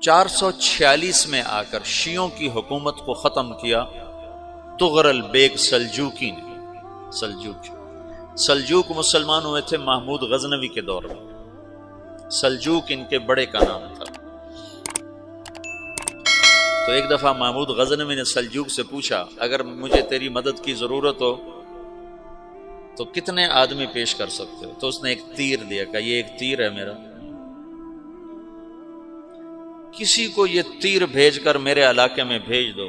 446 میں آ کر شیعوں کی حکومت کو ختم کیا طغرل بیگ سلجوقی نے۔ سلجوق مسلمان ہوئے تھے محمود غزنوی کے دور میں، سلجوق ان کے بڑے کا نام تھا۔ تو ایک دفعہ محمود غزنوی نے سلجوق سے پوچھا اگر مجھے تیری مدد کی ضرورت ہو تو کتنے آدمی پیش کر سکتے ہو؟ تو اس نے ایک تیر دیا، کہا یہ ایک تیر ہے میرا، کسی کو یہ تیر بھیج کر میرے علاقے میں بھیج دو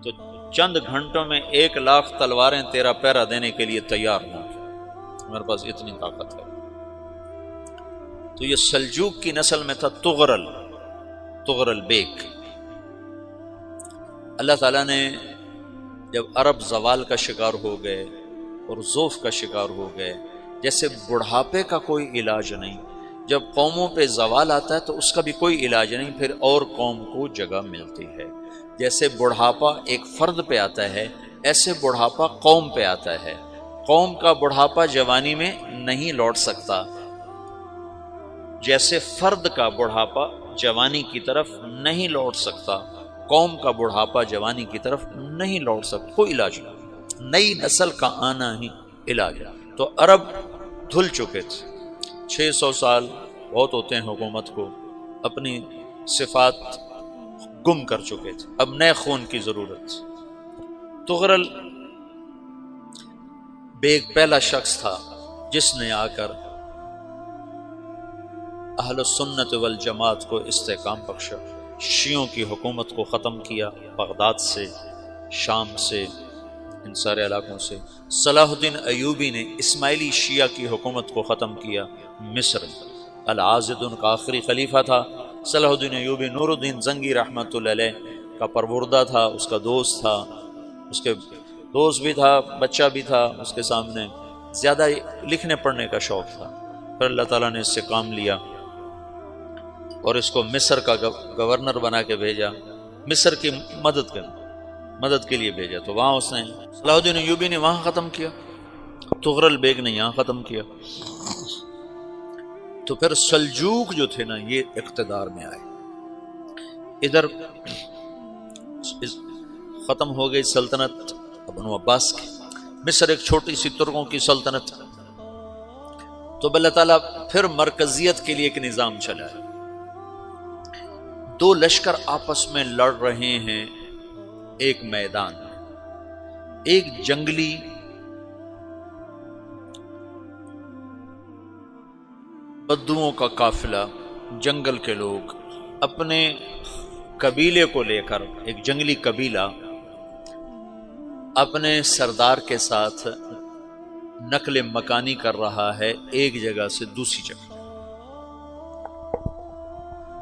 تو چند گھنٹوں میں 1,00,000 تلواریں تیرا پہرا دینے کے لیے تیار ہوں، میرے پاس اتنی طاقت ہے۔ تو یہ سلجوق کی نسل میں تھا طغرل بیگ۔ اللہ تعالیٰ نے جب عرب زوال کا شکار ہو گئے اور ضعف کا شکار ہو گئے، جیسے بڑھاپے کا کوئی علاج نہیں، جب قوموں پہ زوال آتا ہے تو اس کا بھی کوئی علاج نہیں، پھر اور قوم کو جگہ ملتی ہے۔ جیسے بڑھاپا ایک فرد پہ آتا ہے، ایسے بڑھاپا قوم پہ آتا ہے۔ قوم کا بڑھاپا جوانی میں نہیں لوٹ سکتا، جیسے فرد کا بڑھاپا جوانی کی طرف نہیں لوٹ سکتا، قوم کا بڑھاپا جوانی کی طرف نہیں لوٹ سکتا، کوئی علاج نہیں، نئی نسل کا آنا ہی علاج ہے۔ تو عرب دھل چکے تھے، 600 سال بہت ہوتے ہیں حکومت کو، اپنی صفات گم کر چکے تھے، اب نئے خون کی ضرورت تھی۔ طغرل بیگ پہلا شخص تھا جس نے آ کر اہل سنت والجماعت کو استحکام بخشا، شیعوں کی حکومت کو ختم کیا، بغداد سے، شام سے، ان سارے علاقوں سے۔ صلاح الدین ایوبی نے اسماعیلی شیعہ کی حکومت کو ختم کیا، مصر۔ العاضد ان کا آخری خلیفہ تھا۔ صلاح الدین ایوبی نور الدین زنگی رحمۃ اللہ علیہ کا پروردہ تھا، اس کا دوست تھا، اس کے دوست بھی تھا، بچہ بھی تھا، اس کے سامنے زیادہ لکھنے پڑھنے کا شوق تھا۔ پھر اللہ تعالیٰ نے اس سے کام لیا اور اس کو مصر کا گورنر بنا کے بھیجا، مصر کی مدد کے لیے بھیجا۔ تو وہاں اس نے صلاح الدین ایوبی نے وہاں ختم کیا، طغرل بیگ نے یہاں ختم کیا۔ تو پھر سلجوق جو تھے نا یہ اقتدار میں آئے، ادھر ختم ہو گئی سلطنت بنو عباس کی، مصر ایک چھوٹی سی ترکوں کی سلطنت۔ تو اللہ تعالیٰ پھر مرکزیت کے لیے ایک نظام چلایا، 2 لشکر آپس میں لڑ رہے ہیں ایک میدان میں، ایک جنگلی بدوؤں کا قافلہ، جنگل کے لوگ اپنے قبیلے کو لے کر، ایک جنگلی قبیلہ اپنے سردار کے ساتھ نقل مکانی کر رہا ہے ایک جگہ سے دوسری جگہ۔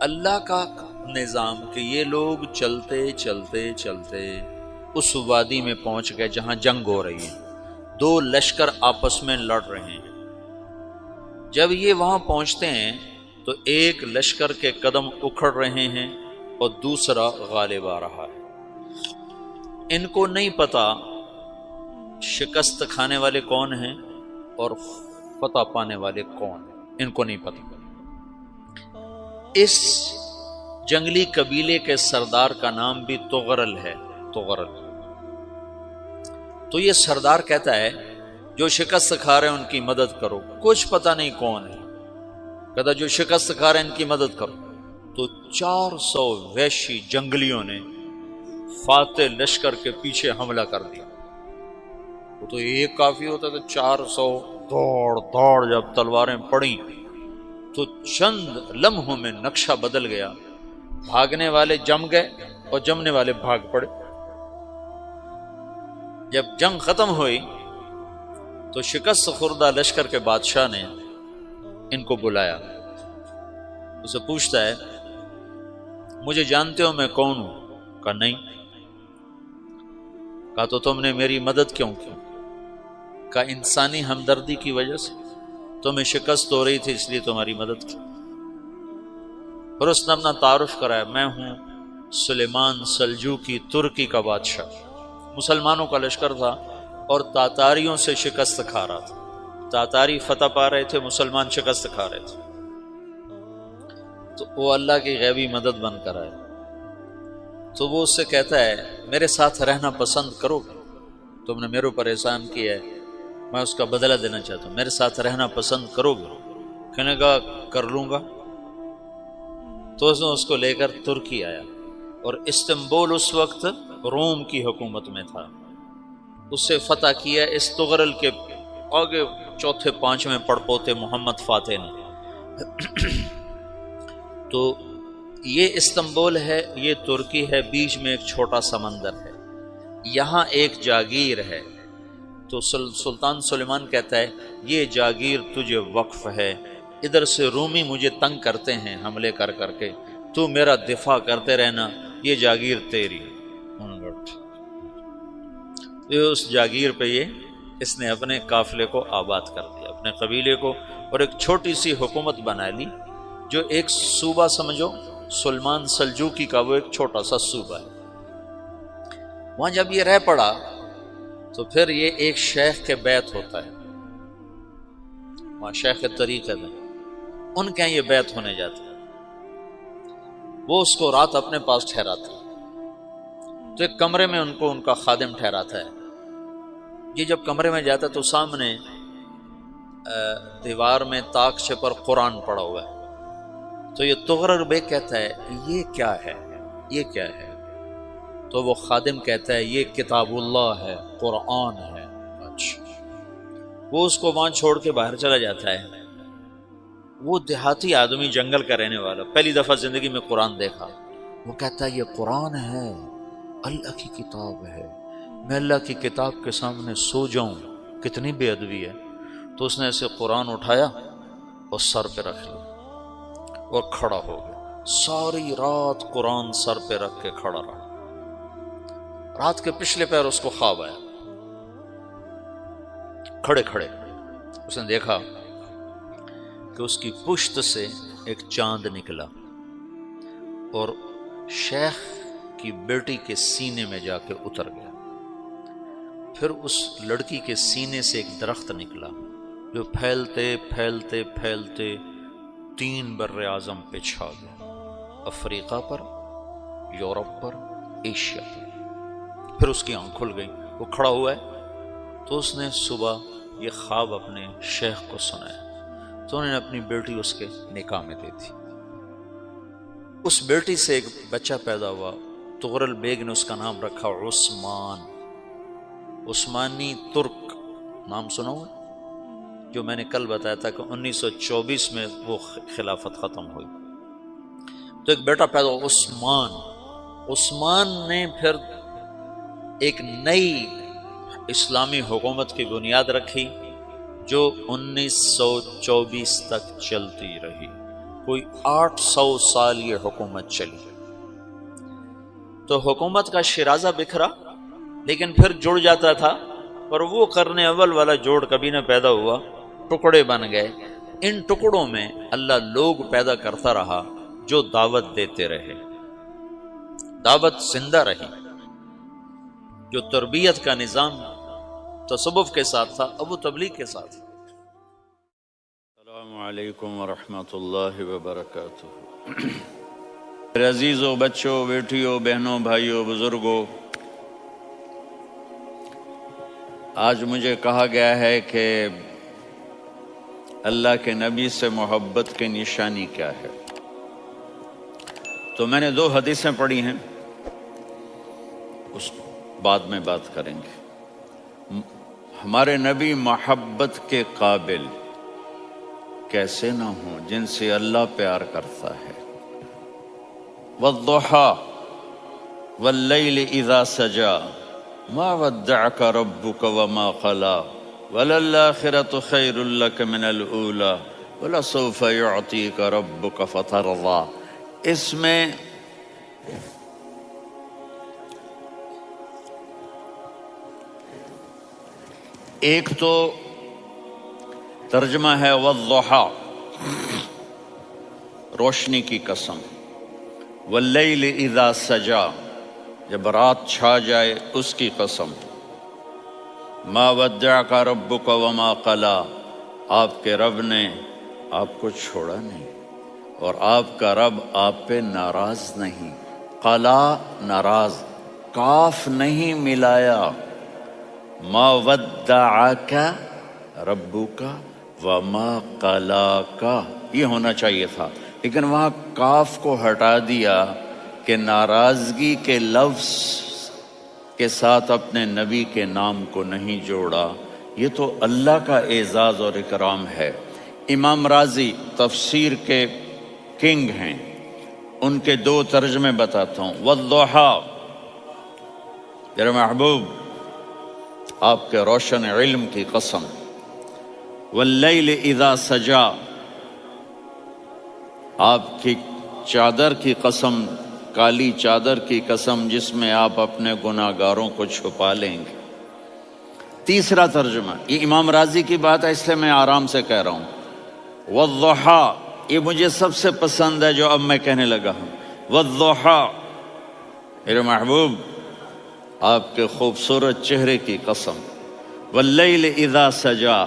اللہ کا نظام کہ یہ لوگ چلتے چلتے چلتے اس وادی میں پہنچ گئے جہاں جنگ ہو رہی ہے، 2 لشکر آپس میں لڑ رہے ہیں۔ جب یہ وہاں پہنچتے ہیں تو ایک لشکر کے قدم اکھڑ رہے ہیں اور دوسرا غالب آ رہا ہے۔ ان کو نہیں پتا شکست کھانے والے کون ہیں اور فتح پانے والے کون ہیں، ان کو نہیں پتا۔ اس جنگلی قبیلے کے سردار کا نام بھی طغرل ہے، طغرل۔ تو یہ سردار کہتا ہے جو شکست کھا رہے ہیں ان کی مدد کرو، کچھ پتہ نہیں کون ہے، کہتا جو شکست کھا رہے ہیں ان کی مدد کرو۔ تو 400 وحشی جنگلیوں نے فاتح لشکر کے پیچھے حملہ کر دیا۔ وہ تو ایک کافی ہوتا تھا، 400 دوڑ جب تلواریں پڑیں تو چند لمحوں میں نقشہ بدل گیا، بھاگنے والے جم گئے اور جمنے والے بھاگ پڑے۔ جب جنگ ختم ہوئی تو شکست خوردہ لشکر کے بادشاہ نے ان کو بلایا، اسے پوچھتا ہے مجھے جانتے ہو میں کون ہوں؟ کہا نہیں۔ کہا تو تم نے میری مدد کیوں کی؟ کہا انسانی ہمدردی کی وجہ سے، تمہیں شکست ہو رہی تھی اس لیے تمہاری مدد کی۔ پھر اس نے اپنا تعارف کرایا، میں ہوں سلیمان سلجوقی، ترکی کا بادشاہ۔ مسلمانوں کا لشکر تھا اور تاتاریوں سے شکست کھا رہا تھا، تاتاری فتح پا رہے تھے، مسلمان شکست کھا رہے تھے۔ تو وہ اللہ کی غیبی مدد بن کر آئے، تو وہ اس سے کہتا ہے میرے ساتھ رہنا پسند کرو گے؟ تم نے میرے اوپر احسان کیا ہے، میں اس کا بدلہ دینا چاہتا ہوں، میرے ساتھ رہنا پسند کرو گے؟ کہنے کا کر لوں گا۔ تو اس نے اس کو لے کر ترکی آیا، اور استنبول اس وقت روم کی حکومت میں تھا، اسے فتح کیا اس تغرل کے آگے چوتھے پانچویں پڑپوتے محمد فاتح نے۔ تو یہ استنبول ہے، یہ ترکی ہے، بیچ میں ایک چھوٹا سمندر ہے، یہاں ایک جاگیر ہے۔ تو سلطان سلیمان کہتا ہے یہ جاگیر تجھے وقف ہے، ادھر سے رومی مجھے تنگ کرتے ہیں حملے کر کر کے، تو میرا دفاع کرتے رہنا، یہ جاگیر تیری۔ اس جاگیر پہ اس نے اپنے قافلے کو آباد کر دیا، اپنے قبیلے کو، اور ایک چھوٹی سی حکومت بنا لی، جو ایک صوبہ سمجھو سلمان سلجوقی کا، وہ ایک چھوٹا سا صوبہ ہے۔ وہاں جب یہ رہ پڑا تو پھر یہ ایک شیخ کے بیت ہوتا ہے، وہاں شیخ طریقت ہے، ان کے یہ بیت ہونے جاتا ہے، وہ اس کو رات اپنے پاس ٹھہراتا ہے، تو ایک کمرے میں ان کو ان کا خادم ٹھہراتا ہے۔ یہ جب کمرے میں جاتا ہے تو سامنے دیوار میں طاقچے پر قرآن پڑا ہوا ہے، تو یہ تغرل بیگ کہتا ہے یہ کیا ہے، یہ کیا ہے؟ تو وہ خادم کہتا ہے یہ کتاب اللہ ہے، قرآن ہے۔ اچھا، وہ اس کو وہاں چھوڑ کے باہر چلا جاتا ہے۔ وہ دیہاتی آدمی، جنگل کا رہنے والا، پہلی دفعہ زندگی میں قرآن دیکھا، وہ کہتا ہے یہ قرآن ہے، اللہ کی کتاب ہے، میں اللہ کی کتاب کے سامنے سو جاؤں، کتنی بے ادبی ہے۔ تو اس نے ایسے قرآن اٹھایا اور سر پہ رکھ لیا اور کھڑا ہو گیا، ساری رات قرآن سر پہ رکھ کے کھڑا رہا۔ رات کے پچھلے پہر اس کو خواب آیا، کھڑے کھڑے اس نے دیکھا کہ اس کی پشت سے ایک چاند نکلا اور شیخ کی بیٹی کے سینے میں جا کے اتر گیا۔ پھر اس لڑکی کے سینے سے ایک درخت نکلا جو پھیلتے پھیلتے پھیلتے 3 بر اعظم پہ چھا گیا، افریقہ پر، یورپ پر، ایشیا پر۔ پھر اس کی آنکھ کھل گئی، وہ کھڑا ہوا ہے، تو اس نے صبح یہ خواب اپنے شیخ کو سنایا، تو انہوں نے اپنی بیٹی اس کے نکاح میں دے دی۔ اس بیٹی سے ایک بچہ پیدا ہوا، تغرل بیگ نے اس کا نام رکھا عثمان، عثمانی ترک نام سنا ہوا، جو میں نے کل بتایا تھا کہ 1924 میں وہ خلافت ختم ہوئی۔ تو ایک بیٹا پیدا ہوا عثمان۔ عثمان نے پھر ایک نئی اسلامی حکومت کی بنیاد رکھی جو 1924 تک چلتی رہی، کوئی 800 سال یہ حکومت چلی۔ تو حکومت کا شیرازہ بکھرا، لیکن پھر جڑ جاتا تھا، پر وہ قرن اول والا جوڑ کبھی نہ پیدا ہوا، ٹکڑے بن گئے۔ ان ٹکڑوں میں اللہ لوگ پیدا کرتا رہا جو دعوت دیتے رہے، دعوت زندہ رہی، جو تربیت کا نظام تصوف کے ساتھ تھا اب وہ تبلیغ کے ساتھ۔ السلام علیکم ورحمۃ اللہ وبرکاتہ۔ میرے عزیزوں، بچوں، بیٹیوں، بہنوں، بھائیوں، بزرگوں، آج مجھے کہا گیا ہے کہ اللہ کے نبی سے محبت کی نشانی کیا ہے، تو میں نے 2 حدیثیں پڑھی ہیں، اس بعد میں بات کریں گے۔ ہمارے نبی محبت کے قابل کیسے نہ ہوں جن سے اللہ پیار کرتا ہے۔ والضحیٰ واللیل اذا سجا ما ودعك ربك وما قلى وللآخرة خير لك من الأولى ولسوف يعطيك ربك فترضى۔ اس میں ایک تو ترجمہ ہے والضحیٰ، روشنی کی قسم، واللیل اذا سجا، جب رات چھا جائے اس کی قسم، ما ودعک ربک وما قلی، آپ کے رب نے آپ کو چھوڑا نہیں، اور آپ کا رب آپ پہ ناراض نہیں. قلا ناراض، کاف نہیں ملایا. ما ودعک ربک وما قلاک، یہ ہونا چاہیے تھا، لیکن وہاں کاف کو ہٹا دیا کہ ناراضگی کے لفظ کے ساتھ اپنے نبی کے نام کو نہیں جوڑا. یہ تو اللہ کا اعزاز اور اکرام ہے. امام رازی تفسیر کے کنگ ہیں، ان کے 2 ترجمے بتاتا ہوں. والضحیٰ، میرے محبوب آپ کے روشن علم کی قسم. واللیل اذا سجا، آپ کی چادر کی قسم، کالی چادر کی قسم جس میں آپ اپنے گناہگاروں کو چھپا لیں گے. تیسرا ترجمہ، یہ امام راضی کی بات ہے اس لیے میں آرام سے کہہ رہا ہوں. والضحیٰ، یہ مجھے سب سے پسند ہے جو اب میں کہنے لگا ہوں. والضحیٰ، میرے محبوب آپ کے خوبصورت چہرے کی قسم. واللیل اذا سجا،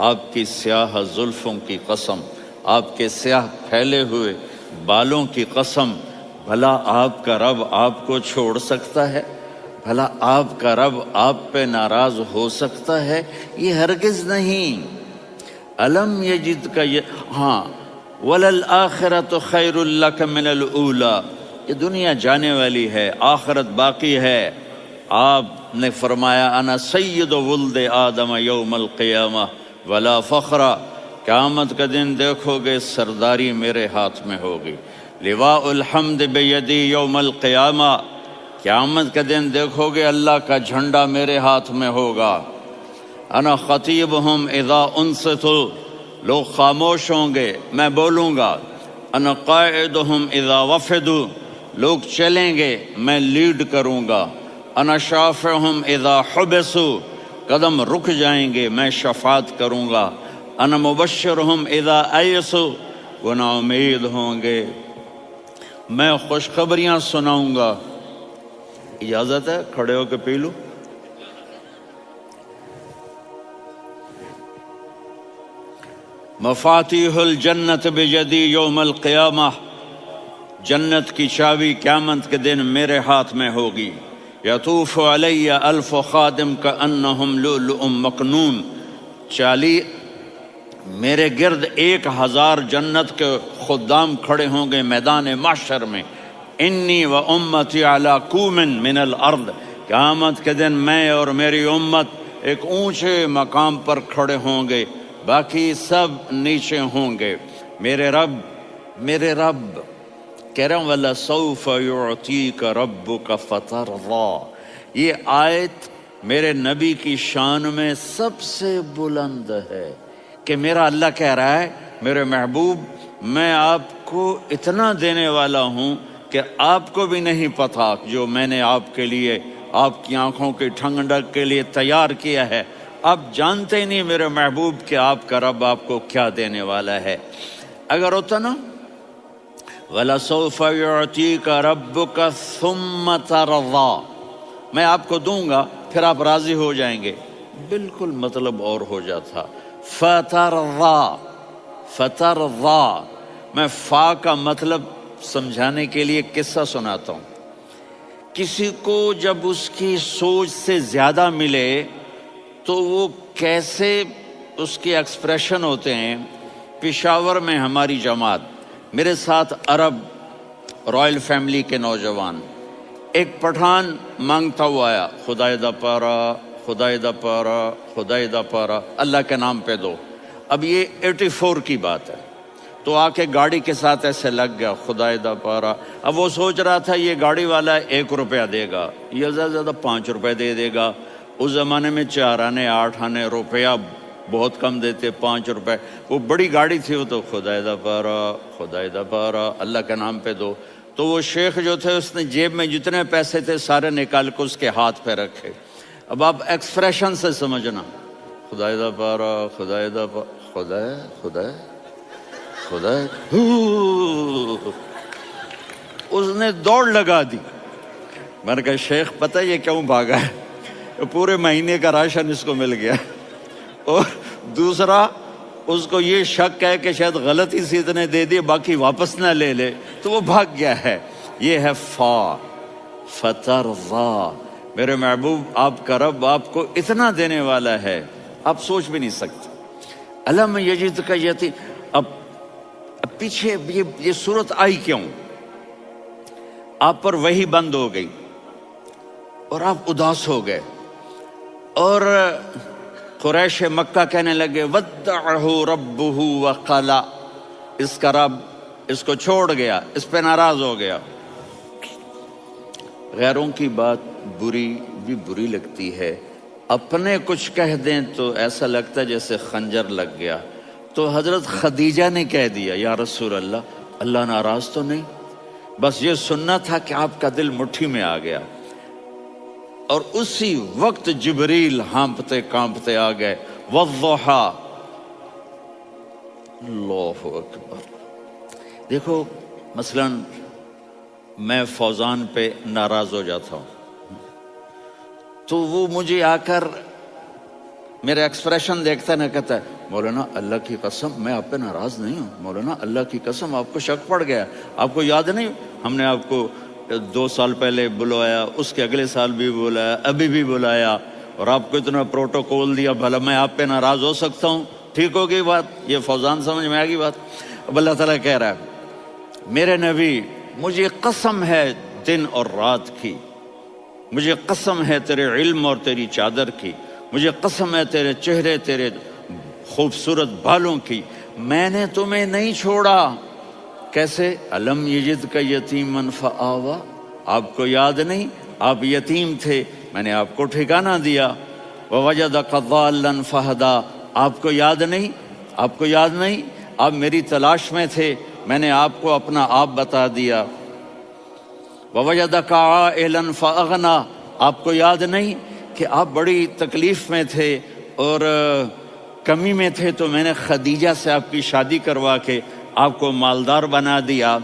آپ کی سیاہ زلفوں کی قسم، آپ کے سیاہ پھیلے ہوئے بالوں کی قسم. بھلا آپ کا رب آپ کو چھوڑ سکتا ہے؟ بھلا آپ کا رب آپ پہ ناراض ہو سکتا ہے؟ یہ ہرگز نہیں. الم یجد کا ہاں وللآخرۃ خیر لک من الاولی، یہ دنیا جانے والی ہے، آخرت باقی ہے. آپ نے فرمایا انا سید ولد آدم یوم القیامہ ولا فخر، قیامت کا دن دیکھو گے سرداری میرے ہاتھ میں ہوگی. لواء الحمد بیدی یوم القیامہ، قیامت کا دن دیکھو گے اللہ کا جھنڈا میرے ہاتھ میں ہوگا. انا خطیبہم اذا انصتوا، لوگ خاموش ہوں گے میں بولوں گا. انا قائدہم اذا وفدوا، لوگ چلیں گے میں لیڈ کروں گا. انا شافعہم اذا حبسوا، قدم رک جائیں گے میں شفاعت کروں گا. انا مبشرہم اذا ایسوا، وہ نا امید ہوں گے میں خوشخبریاں سناؤں گا. اجازت ہے کھڑے ہو کے پی لوں؟ مفاتیح الجنت بیدی یوم القیامہ، جنت کی چابی قیامت کے دن میرے ہاتھ میں ہوگی. یطوف علی الف خادم کانہم لؤلؤ مکنون، میرے گرد 1000 جنت کے خدام کھڑے ہوں گے میدان محشر میں. انی و امتی علی کوم من الارض، قیامت کے دن میں اور میری امت ایک اونچے مقام پر کھڑے ہوں گے، باقی سب نیچے ہوں گے. میرے رب کہہ رہا ہوں وَلَسَوْفَ يُعْطِيكَ رَبُّكَ فَتَرْضَىٰ، یہ آیت میرے نبی کی شان میں سب سے بلند ہے کہ میرا اللہ کہہ رہا ہے میرے محبوب میں آپ کو اتنا دینے والا ہوں کہ آپ کو بھی نہیں پتا جو میں نے آپ کے لیے، آپ کی آنکھوں کی ٹھنڈک کے لیے تیار کیا ہے. آپ جانتے ہی نہیں میرے محبوب کہ آپ کا رب آپ کو کیا دینے والا ہے. اگر ہوتا نا وَلَسَوْفَ يُعْطِيكَ رَبُّكَ ثُمَّ تَرْضَىٰ، میں آپ کو دوں گا پھر آپ راضی ہو جائیں گے، بالکل مطلب اور ہو جاتا. فترضا، میں فا کا مطلب سمجھانے کے لیے قصہ سناتا ہوں. کسی کو جب اس کی سوچ سے زیادہ ملے تو وہ کیسے اس کے ایکسپریشن ہوتے ہیں. پشاور میں ہماری جماعت، میرے ساتھ عرب رائل فیملی کے نوجوان، ایک پٹھان مانگتا ہوا آیا خدائے دا پارا، خدائے دا پارا، خدائے دا پارا، اللہ کے نام پہ دو. اب یہ 84 کی بات ہے. تو آ کے گاڑی کے ساتھ ایسے لگ گیا خدائے دا پارا. اب وہ سوچ رہا تھا یہ گاڑی والا 1 روپیہ دے گا، یہ زیادہ زیادہ 5 روپے دے گا. اس زمانے میں 4 آنے 8 آنے روپیہ بہت کم دیتے، 5 روپے. وہ بڑی گاڑی تھی، وہ تو خدائے دا پارا، خدائے دا پارا، اللہ کے نام پہ دو. تو وہ شیخ جو تھے اس نے جیب میں جتنے پیسے تھے سارے نکال کے اس کے ہاتھ پہ رکھے. اب آپ ایکسپریشن سے سمجھنا، خدائے دا پارا، خدائے دا پارا، خدائے خدائے خدائے. اس نے دوڑ لگا دی. میں نے کہا شیخ پتہ یہ کیوں بھاگا ہے؟ پورے مہینے کا راشن اس کو مل گیا. اور دوسرا اس کو یہ شک ہے کہ شاید غلطی سے اتنے دے دیے باقی واپس نہ لے لے، تو وہ بھاگ گیا ہے۔ یہ ہے فا فترضا، میرے محبوب آپ کا رب آپ کو اتنا دینے والا ہے آپ سوچ بھی نہیں سکتے۔ الم یجد کا یتیم، اب پیچھے یہ صورت آئی کیوں؟ آپ پر وحی بند ہو گئی اور آپ اداس ہو گئے، اور قریش مکہ کہنے لگے ودعہ ربہ وقلا، اس کا رب اس کو چھوڑ گیا، اس پہ ناراض ہو گیا۔ غیروں کی بات بری بھی بری لگتی ہے، اپنے کچھ کہہ دیں تو ایسا لگتا ہے جیسے خنجر لگ گیا۔ تو حضرت خدیجہ نے کہہ دیا یا رسول اللہ، اللہ ناراض تو نہیں؟ بس یہ سننا تھا کہ آپ کا دل مٹھی میں آ گیا۔ اور اسی وقت جبریل ہانپتے کانپتے آ گئے، والضحیٰ، اللہ اکبر۔ دیکھو مثلا میں فوزان پہ ناراض ہو جاتا ہوں تو وہ مجھے آ کر میرے ایکسپریشن دیکھتا ہے، نہ کہتا ہے مولانا اللہ کی قسم میں آپ پہ ناراض نہیں ہوں، مولانا اللہ کی قسم آپ کو شک پڑ گیا، آپ کو یاد نہیں ہم نے آپ کو 2 سال پہلے بلایا، اس کے اگلے سال بھی بلایا، ابھی بھی بلایا، اور آپ کو اتنا پروٹوکول دیا، بھلا میں آپ پہ ناراض ہو سکتا ہوں؟ ٹھیک ہوگی بات؟ یہ فوزان سمجھ میں آ گئی بات؟ اب اللہ تعالیٰ کہہ رہا ہے میرے نبی مجھے قسم ہے دن اور رات کی، مجھے قسم ہے تیرے علم اور تیری چادر کی، مجھے قسم ہے تیرے چہرے تیرے خوبصورت بالوں کی، میں نے تمہیں نہیں چھوڑا۔ کیسے؟ الم یجد کا یتیمن فآوا، آپ کو یاد نہیں آپ یتیم تھے، میں نے آپ کو ٹھکانہ دیا۔ ووجدک ضالا فہدا، آپ کو یاد نہیں، آپ کو یاد نہیں آپ میری تلاش میں تھے، میں نے آپ کو اپنا آپ بتا دیا۔ ووجدک عائلا فاغنا، آپ کو یاد نہیں کہ آپ بڑی تکلیف میں تھے اور کمی میں تھے، تو میں نے خدیجہ سے آپ کی شادی کروا کے آپ کو مالدار بنا دیا۔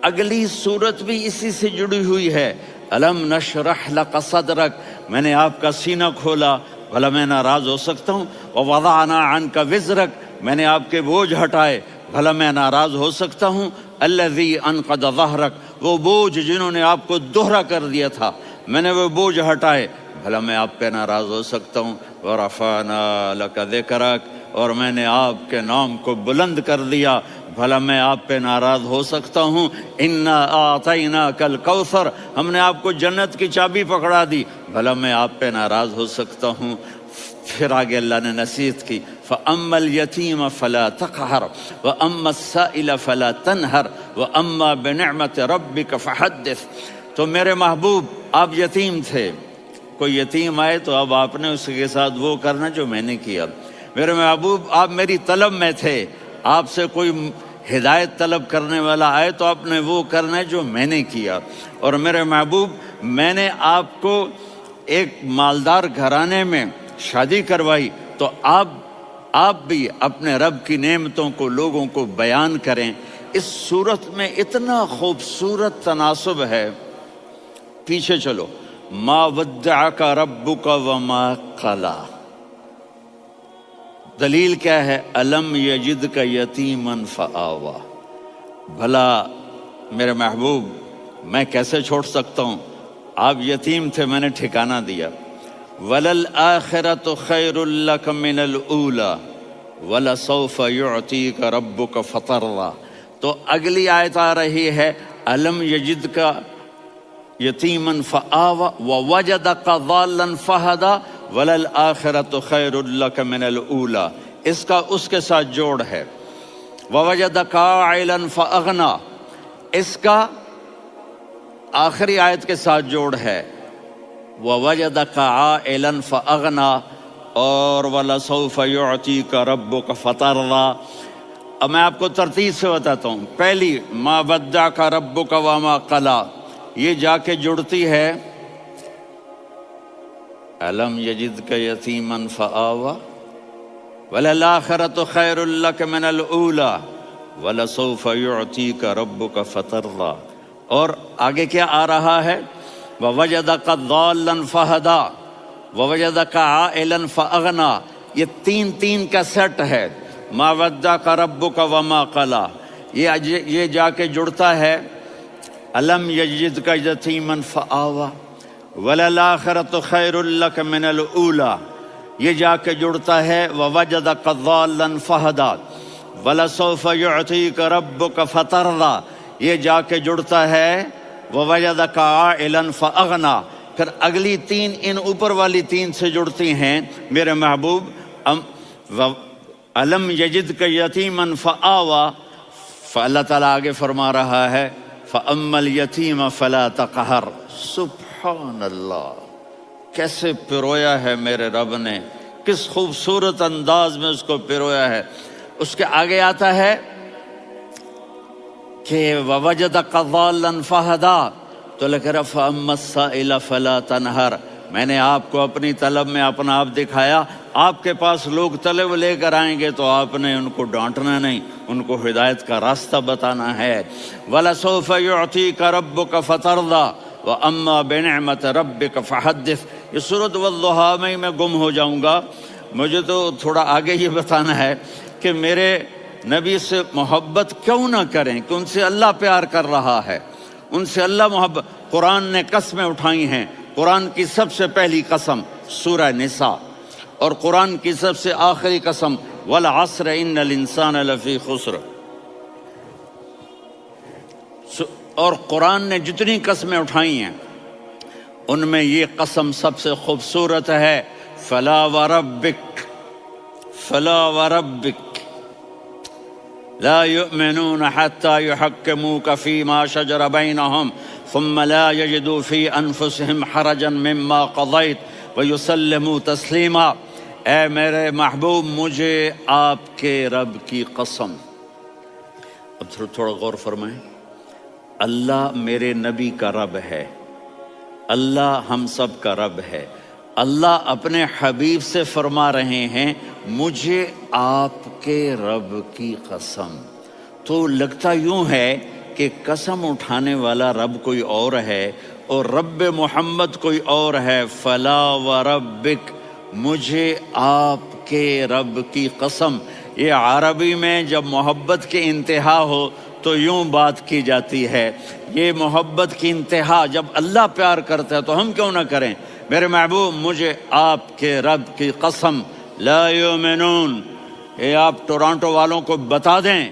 اگلی صورت بھی اسی سے جڑی ہوئی ہے، الم نشرح لک صدرک، میں نے آپ کا سینہ کھولا، بھلا میں ناراض ہو سکتا ہوں؟ ووضعنا عنک وزرک، میں نے آپ کے بوجھ ہٹائے، بھلا میں ناراض ہو سکتا ہوں؟ الذی انقض ظہرک، وہ بوجھ جنہوں نے آپ کو دوہرا کر دیا تھا، میں نے وہ بوجھ ہٹائے، بھلا میں آپ پہ ناراض ہو سکتا ہوں؟ ورفعنا لک ذکرک، اور میں نے آپ کے نام کو بلند کر دیا، بھلا میں آپ پہ ناراض ہو سکتا ہوں؟ انا اعطیناک الکوثر، ہم نے آپ کو جنت کی چابی پکڑا دی، بھلا میں آپ پہ ناراض ہو سکتا ہوں؟ پھر آگے اللہ نے نصیحت کی، فَأَمَّا الْيَتِيمَ فَلَا تَقْهَرْ وَأَمَّا السَّائِلَ فَلَا تَنْهَرْ وَأَمَّا بِنِعْمَةِ رَبِّكَ فَحَدِّثْ۔ تو میرے محبوب آپ یتیم تھے، کوئی یتیم آئے تو اب آپ نے اس کے ساتھ وہ کرنا جو میں نے کیا۔ میرے محبوب آپ میری طلب میں تھے، آپ سے کوئی ہدایت طلب کرنے والا آئے تو آپ نے وہ کرنا ہے جو میں نے کیا۔ اور میرے محبوب میں نے آپ کو ایک مالدار گھرانے میں شادی کروائی، تو آپ بھی اپنے رب کی نعمتوں کو لوگوں کو بیان کریں۔ اس صورت میں اتنا خوبصورت تناسب ہے، پیچھے چلو، ما ودعک ربک وما قلی، دلیل کیا ہے؟ الم یجدک یتیما فآوا، بھلا میرے محبوب میں کیسے چھوڑ سکتا ہوں؟ آپ یتیم تھے، میں نے ٹھکانہ دیا۔ وَلَلْآخِرَةُ خَيْرٌ لَكَ مِنَ الْأُولَى وَلَسَوْفَ يُعْطِيكَ رَبُّكَ فَتَرْضَىٰ۔ تو اگلی آیت آ رہی ہے الم یجدک یتیما فآوا ووجدک ضالا فہدا وَلَلْآخِرَةُ خَيْرٌ لَكَ مِنَ الْأُولَى، اس کا اس کے ساتھ جوڑ ہے۔ وَوَجَدَكَ عَائِلًا فَأَغْنَىٰ، اس کا آخری آیت کے ساتھ جوڑ ہے، وَوَجَدَكَ عَائِلًا فَأَغْنَىٰ اور وَلَسَوْفَ يُعْطِيكَ رَبُّكَ فَتَرْضَىٰ۔ اب میں آپ کو ترتیب سے بتاتا ہوں۔ پہلی مَا وَدَّعَكَ رَبُّكَ وَمَا قَلَىٰ، یہ جا کے جڑتی ہے الم یجدک یتیما فآوا وَلَلْآخِرَةُ خَيْرٌ لَكَ مِنَ الْأُولَىٰ وَلَسَوْفَ يُعْطِيكَ رَبُّكَ فَتَرْضَىٰ۔ اور آگے کیا آ رہا ہے؟ وَوَجَدَكَ ضَالًّا فَهَدَىٰ وَوَجَدَكَ عَائِلًا فَأَغْنَىٰ، یہ تین کا سیٹ ہے۔ ما ودعک ربک وما قلی، یہ جا کے جڑتا ہے الم یجدک یتیما فآوی وللآخرۃ خیر لک من الاولی، یہ جا کے جڑتا ہے ووجدک ضالا فہدی ولسوف یعطیک ربک فترضی، یہ جا کے جڑتا ہے ووجدک عائلا فاغنی۔ پھر اگلی تین ان اوپر والی تین سے جڑتی ہیں میرے محبوب، الم یجدک یتیما فآوی، فاللہ تعالیٰ آگے فرما رہا ہے فاما الیتیم فلا تقہر۔ سبحان اللہ، کیسے پرویا ہے میرے رب نے، کس خوبصورت انداز میں اس کو پرویا ہے۔ اس کے آگے آتا ہے کہ ووجدک ضالا فہدی، تو لکھ رہا فاما السائل فلا تنہر، میں نے آپ کو اپنی طلب میں اپنا آپ دکھایا، آپ کے پاس لوگ طلب لے کر آئیں گے تو آپ نے ان کو ڈانٹنا نہیں، ان کو ہدایت کا راستہ بتانا ہے۔ وَلَسَوْفَ يُعْطِيكَ رَبُّكَ فَتَرْضَىٰ وَأَمَّا بِنِعْمَةِ رَبِّكَ فَحَدِّثْ۔ یہ سورۃ والضحیٰ میں گم ہو جاؤں گا، مجھے تو تھوڑا آگے یہ بتانا ہے کہ میرے نبی سے محبت کیوں نہ کریں، کہ ان سے اللہ پیار کر رہا ہے، ان سے اللہ محبت۔ قرآن نے قسمیں اٹھائی ہیں، قرآن کی سب سے پہلی قسم سورہ نساء، اور قرآن کی سب سے آخری قسم والعصر ان الانسان لفی خسر۔ اور قرآن نے جتنی قسمیں اٹھائی ہیں ان میں یہ قسم سب سے خوبصورت ہے، فلا وربک، فلا وربک لا يؤمنون حتى يحكموك فيما شجر بينهم ثم لا يجدوا في انفسهم حرجا مما قضيت ويسلموا تسلیما۔ اے میرے محبوب، مجھے آپ کے رب کی قسم۔ اب تھوڑا غور فرمائیں، اللہ میرے نبی کا رب ہے، اللہ ہم سب کا رب ہے، اللہ اپنے حبیب سے فرما رہے ہیں مجھے آپ کے رب کی قسم۔ تو لگتا یوں ہے کہ قسم اٹھانے والا رب کوئی اور ہے اور رب محمد کوئی اور ہے۔ فلا وربک، مجھے آپ کے رب کی قسم۔ یہ عربی میں جب محبت کی انتہا ہو تو یوں بات کی جاتی ہے، یہ محبت کی انتہا جب اللہ پیار کرتا ہے تو ہم کیوں نہ کریں۔ میرے محبوب، مجھے آپ کے رب کی قسم، لا یؤمنون، یہ آپ ٹورانٹو والوں کو بتا دیں،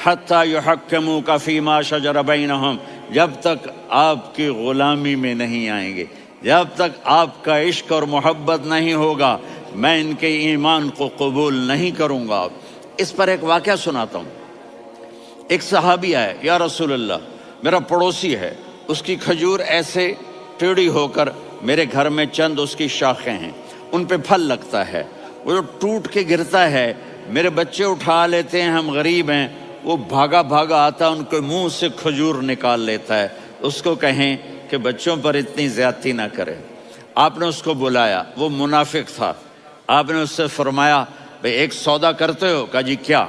حتی یحکموک فیما شجر بینہم، جب تک آپ کی غلامی میں نہیں آئیں گے، جب تک آپ کا عشق اور محبت نہیں ہوگا، میں ان کے ایمان کو قبول نہیں کروں گا۔ اس پر ایک واقعہ سناتا ہوں۔ ایک صحابی آئے، یا رسول اللہ، میرا پڑوسی ہے، اس کی کھجور ایسے ٹیڑھی ہو کر میرے گھر میں چند اس کی شاخیں ہیں، ان پہ پھل لگتا ہے، وہ جو ٹوٹ کے گرتا ہے، میرے بچے اٹھا لیتے ہیں، ہم غریب ہیں، وہ بھاگا بھاگا آتا ان کے منہ سے کھجور نکال لیتا ہے۔ اس کو کہیں کہ بچوں پر اتنی زیادتی نہ کرے۔ آپ نے اس کو بلایا، وہ منافق تھا، آپ نے اس سے فرمایا بھئی ایک سودا کرتے ہو؟ کہا جی کیا؟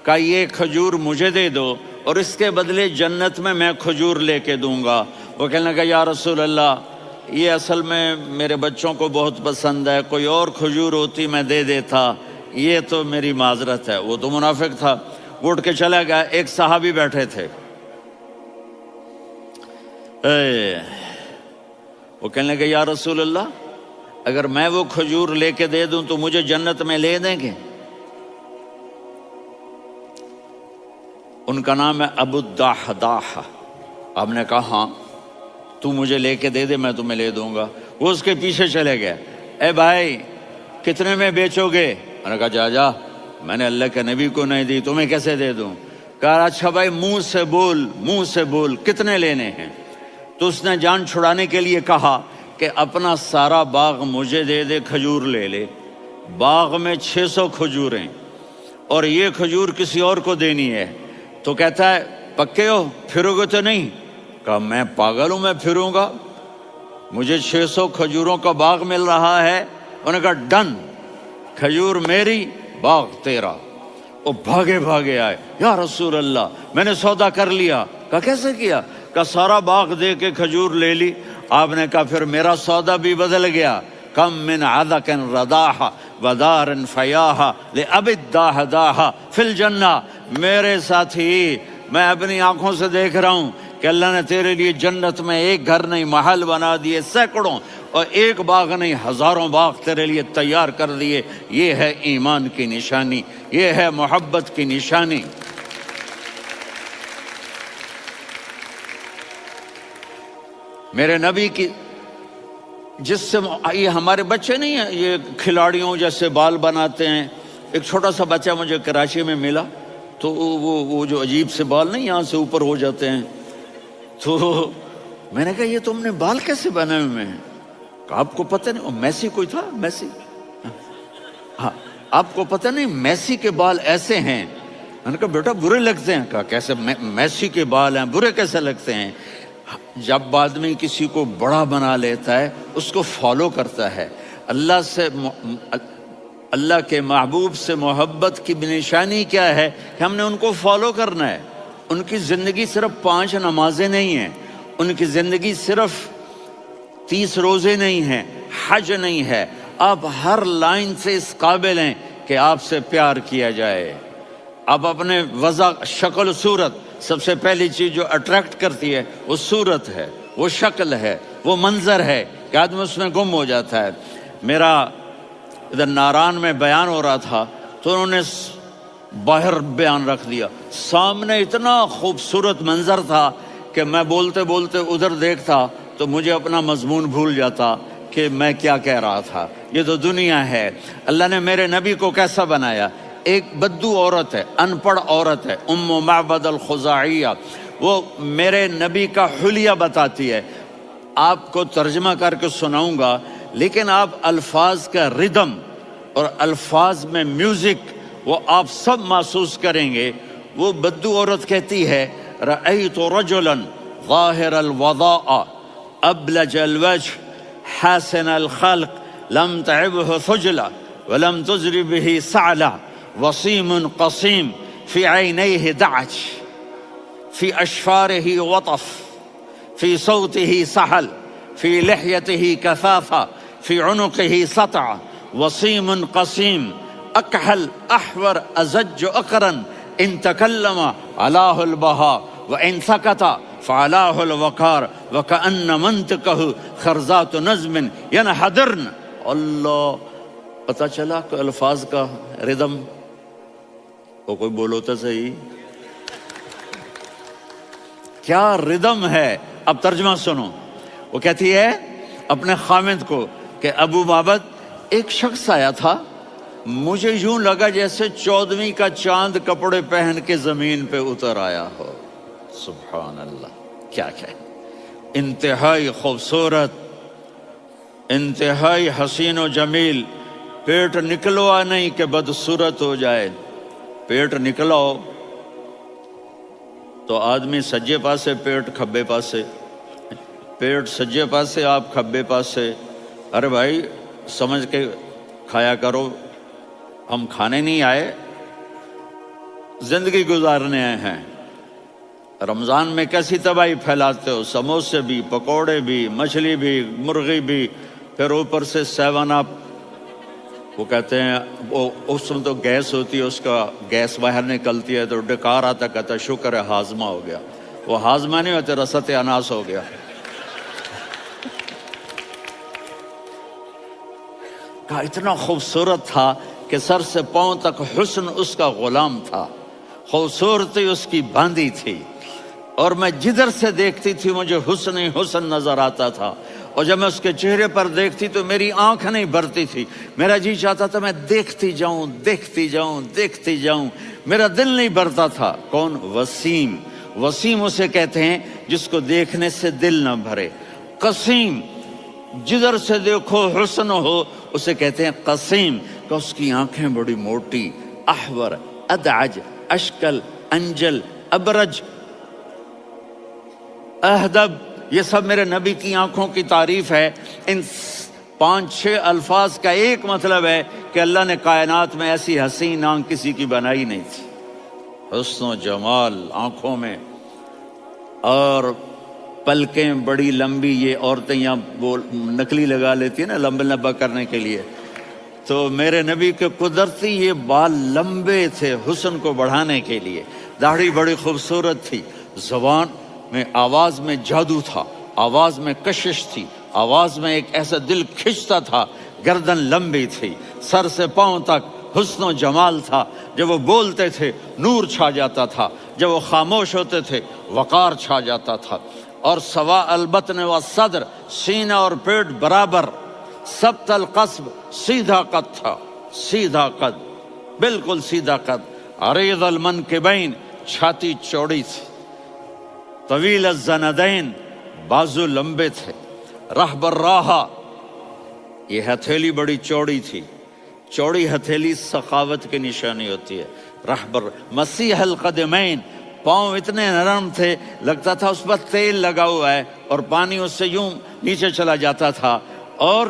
کہا یہ کھجور مجھے دے دو اور اس کے بدلے جنت میں کھجور لے کے دوں گا۔ وہ کہنے لگا یا رسول اللہ، یہ اصل میں میرے بچوں کو بہت پسند ہے، کوئی اور کھجور ہوتی میں دے دیتا، یہ تو میری معذرت ہے۔ وہ تو منافق تھا، وہ اٹھ کے چلا گیا۔ ایک صحابی بیٹھے تھے، وہ کہنے لگے یا رسول اللہ، اگر میں وہ کھجور لے کے دے دوں تو مجھے جنت میں لے دیں گے؟ ان کا نام ہے ابو الدحداح۔ آپ نے کہا ہاں، تو مجھے لے کے دے دے، میں تمہیں لے دوں گا۔ وہ اس کے پیچھے چلے گئے، اے بھائی کتنے میں بیچو گے؟ میں نے کہا جا جا، میں نے اللہ کے نبی کو نہیں دی، تمہیں کیسے دے دوں؟ کہا اچھا بھائی منہ سے بول، منہ سے بول، کتنے لینے ہیں؟ تو اس نے جان چھڑانے کے لیے کہا کہ اپنا سارا باغ مجھے دے دے، کھجور لے لے۔ باغ میں 600 کھجوریں اور یہ کھجور کسی اور کو دینی ہے۔ تو کہتا ہے پکے ہو، پھرو گے تو نہیں؟ کہا میں پاگل ہوں، میں پھروں گا؟ مجھے 600 کھجوروں کا باغ مل رہا ہے۔ انہوں نے کہا ڈن، کھجور میری، باغ تیرا۔ وہ بھاگے بھاگے آئے، یا رسول اللہ میں نے سودا کر لیا۔ کہا کیسے کیا؟ کہا سارا باغ دے کے کھجور لے لی۔ آپ نے کہا پھر میرا سودا بھی بدل گیا۔ کم من عذق رداہا ودار فیاہا لأب الداہ داہا فی الجنہ. میرے ساتھی، میں اپنی آنکھوں سے دیکھ رہا ہوں کہ اللہ نے تیرے لیے جنت میں ایک گھر نہیں محل بنا دیے سینکڑوں، اور ایک باغ نہیں ہزاروں باغ تیرے لیے تیار کر دیے. یہ ہے ایمان کی نشانی، یہ ہے محبت کی نشانی. میرے نبی کی جس سے یہ ہمارے بچے نہیں ہیں، یہ کھلاڑیوں جیسے بال بناتے ہیں. ایک چھوٹا سا بچہ مجھے کراچی میں ملا، تو وہ جو عجیب سے بال نہیں یہاں سے اوپر ہو جاتے ہیں، تو میں نے کہا یہ تم نے بال کیسے بنائے ہوئے ہیں؟ آپ کو پتہ نہیں، میسی کوئی تھا، میسی، ہاں آپ کو پتہ نہیں میسی کے بال ایسے ہیں؟ میں نے کہا بیٹا برے لگتے ہیں. کہا کیسے؟ میسی کے بال ہیں برے کیسے لگتے ہیں؟ جب آدمی کسی کو بڑا بنا لیتا ہے اس کو فالو کرتا ہے. اللہ کے محبوب سے محبت کی نشانی کیا ہے کہ ہم نے ان کو فالو کرنا ہے. ان کی زندگی صرف 5 نمازیں نہیں ہیں، ان کی زندگی صرف 30 روزے نہیں ہیں، حج نہیں ہے. آپ ہر لائن سے اس قابل ہیں کہ آپ سے پیار کیا جائے. آپ اپنے وضع، شکل و صورت، سب سے پہلی چیز جو اٹریکٹ کرتی ہے وہ صورت ہے، وہ شکل ہے، وہ منظر ہے کہ آدمی اس میں گم ہو جاتا ہے. میرا ادھر ناران میں بیان ہو رہا تھا تو انہوں نے باہر بیان رکھ دیا. سامنے اتنا خوبصورت منظر تھا کہ میں بولتے بولتے ادھر دیکھتا تو مجھے اپنا مضمون بھول جاتا کہ میں کیا کہہ رہا تھا. یہ تو دنیا ہے. اللہ نے میرے نبی کو کیسا بنایا؟ ایک بدو عورت ہے، ان پڑھ عورت ہے، ام معبد الخزاعیہ، وہ میرے نبی کا حلیہ بتاتی ہے. آپ کو ترجمہ کر کے سناؤں گا، لیکن آپ الفاظ کا ردم اور الفاظ میں میوزک وہ آپ سب محسوس کریں گے. وہ بدو عورت کہتی ہے رأیت رجلا ظاہر الوضاء ابلج الوجه حاسن الخلق لم تعبه ثجلة ولم تزر به سعلة وصيم قصيم في عينيه دعج في أشفاره وطف في صوته سحل في لحيته كثافة في عنقه سطع وصيم قصيم أكحل أحور أزج أقرن إن تكلم علاه البهاء وإن سكت فعلاه الوقار وكأن منطقه خرزات نظم ينحدرن. اللہ، پتہ چلا کہ الفاظ کا ردم. وہ کوئی بولو تو صحیح، کیا ردم ہے. اب ترجمہ سنو. وہ کہتی ہے اپنے خامد کو کہ ابو معبد، ایک شخص آیا تھا، مجھے یوں لگا جیسے 14ویں کا چاند کپڑے پہن کے زمین پہ اتر آیا ہو. سبحان اللہ، کیا کہ انتہائی خوبصورت، انتہائی حسین و جمیل. پیٹ نکلوا نہیں کہ بدصورت ہو جائے. پیٹ نکلاؤ تو آدمی سجے پاسے پیٹ، کھبے پاسے پیٹ، سجے پاسے آپ، کھبے پاسے. ارے بھائی سمجھ کے کھایا کرو. ہم کھانے نہیں آئے، زندگی گزارنے آئے ہیں. رمضان میں کیسی تباہی پھیلاتے ہو، سموسے بھی، پکوڑے بھی، مچھلی بھی، مرغی بھی، پھر اوپر سے 7 اپ. وہ کہتے ہیں وہ اس میں تو گیس ہوتی ہے، اس کا گیس باہر نکلتی ہے تو ڈکار آتا، کہتا شکر ہے ہاضمہ ہو گیا. وہ ہاضمہ نہیں ہوتے، رسط اناس ہو گیا. کہا اتنا خوبصورت تھا کہ سر سے پاؤں تک حسن اس کا غلام تھا، خوبصورتی اس کی باندھی تھی، اور میں جدھر سے دیکھتی تھی مجھے حسن ہی حسن نظر آتا تھا. اور جب میں اس کے چہرے پر دیکھتی تو میری آنکھ نہیں بھرتی تھی، میرا جی چاہتا تھا میں دیکھتی جاؤں دیکھتی جاؤں دیکھتی جاؤں، میرا دل نہیں بھرتا تھا. کون؟ وسیم. وسیم اسے کہتے ہیں جس کو دیکھنے سے دل نہ بھرے. قسیم، جدھر سے دیکھو حسن ہو، اسے کہتے ہیں قسیم، کہ اس کی آنکھیں بڑی موٹی. احور، ادعج، اشکل، انجل، ابرج، اہدب، یہ سب میرے نبی کی آنکھوں کی تعریف ہے. ان 5-6 الفاظ کا ایک مطلب ہے کہ اللہ نے کائنات میں ایسی حسین آنکھ کسی کی بنائی نہیں تھی. حسن و جمال آنکھوں میں. اور پلکیں بڑی لمبی، یہ عورتیں یہاں وہ نکلی لگا لیتی ہیں نا لمبا لمبا کرنے کے لیے، تو میرے نبی کے قدرتی یہ بال لمبے تھے حسن کو بڑھانے کے لیے، داڑھی بڑی خوبصورت تھی، زبان میں آواز میں جادو تھا، آواز میں کشش تھی، آواز میں ایک ایسا دل کھنچتا تھا، گردن لمبی تھی، سر سے پاؤں تک حسن و جمال تھا، جب وہ بولتے تھے نور چھا جاتا تھا، جب وہ خاموش ہوتے تھے وقار چھا جاتا تھا، اور سوا البطن و صدر، سینہ اور پیٹ برابر، سبت القصب، سیدھا قد تھا، سیدھا قد، بالکل سیدھا قد، عریض المنکبین، چھاتی چوڑی تھی، طویل الزندین، بازو لمبے تھے، رحب الراحہ، یہ ہتھیلی بڑی چوڑی تھی، چوڑی ہتھیلی سخاوت کی نشانی ہوتی ہے، رحب مسیح القدمین، پاؤں اتنے نرم تھے لگتا تھا اس پر تیل لگا ہوا ہے، اور پانی اس سے یوں نیچے چلا جاتا تھا، اور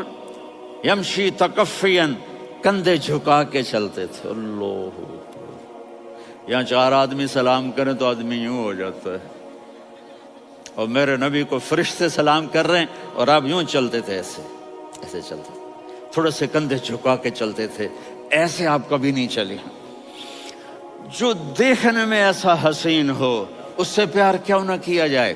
یمشی تکفین، کندھے جھکا کے چلتے تھے، اللہ، یہاں 4 آدمی سلام کریں تو آدمی یوں ہو جاتا ہے، اور میرے نبی کو فرشتے سلام کر رہے ہیں اور آپ یوں چلتے تھے، ایسے ایسے چلتے تھے، تھوڑے سے کندھے جھکا کے چلتے تھے، ایسے آپ کبھی نہیں چلی۔ جو دیکھنے میں ایسا حسین ہو اس سے پیار کیوں نہ کیا جائے؟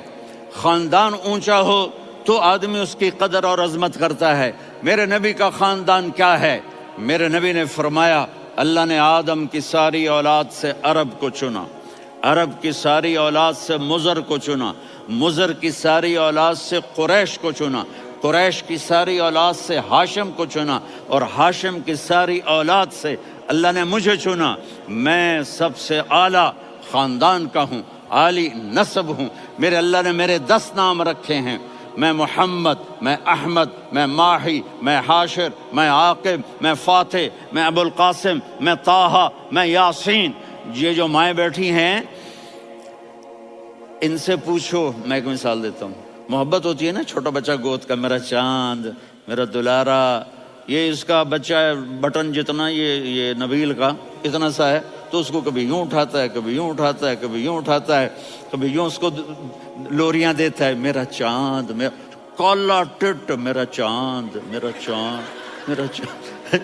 خاندان اونچا ہو تو آدمی اس کی قدر اور عظمت کرتا ہے۔ میرے نبی کا خاندان کیا ہے؟ میرے نبی نے فرمایا اللہ نے آدم کی ساری اولاد سے عرب کو چنا، عرب کی ساری اولاد سے مضر کو چنا، مضر کی ساری اولاد سے قریش کو چنا، قریش کی ساری اولاد سے ہاشم کو چنا، اور ہاشم کی ساری اولاد سے اللہ نے مجھے چنا۔ میں سب سے اعلیٰ خاندان کا ہوں، عالی نسب ہوں۔ میرے اللہ نے میرے 10 نام رکھے ہیں، میں محمد، میں احمد، میں ماہی، میں حاشر، میں عاقب، میں فاتح، میں ابو القاسم، میں طٰہٰ، میں یاسین۔ یہ جو مائیں بیٹھی ہیں ان سے پوچھو، میں ایک مثال دیتا ہوں، محبت ہوتی ہے نا چھوٹا بچہ گود کا، میرا چاند، میرا دلارا، یہ اس کا بچہ بٹن جتنا یہ نبیل کا اتنا سا ہے، تو اس کو کبھی یوں اٹھاتا ہے، کبھی یوں اٹھاتا ہے، کبھی یوں اٹھاتا ہے، کبھی یوں اس کو لوریاں دیتا ہے، میرا چاند، میرا کالا ٹٹ، میرا چاند، میرا چاند، میرا چاند۔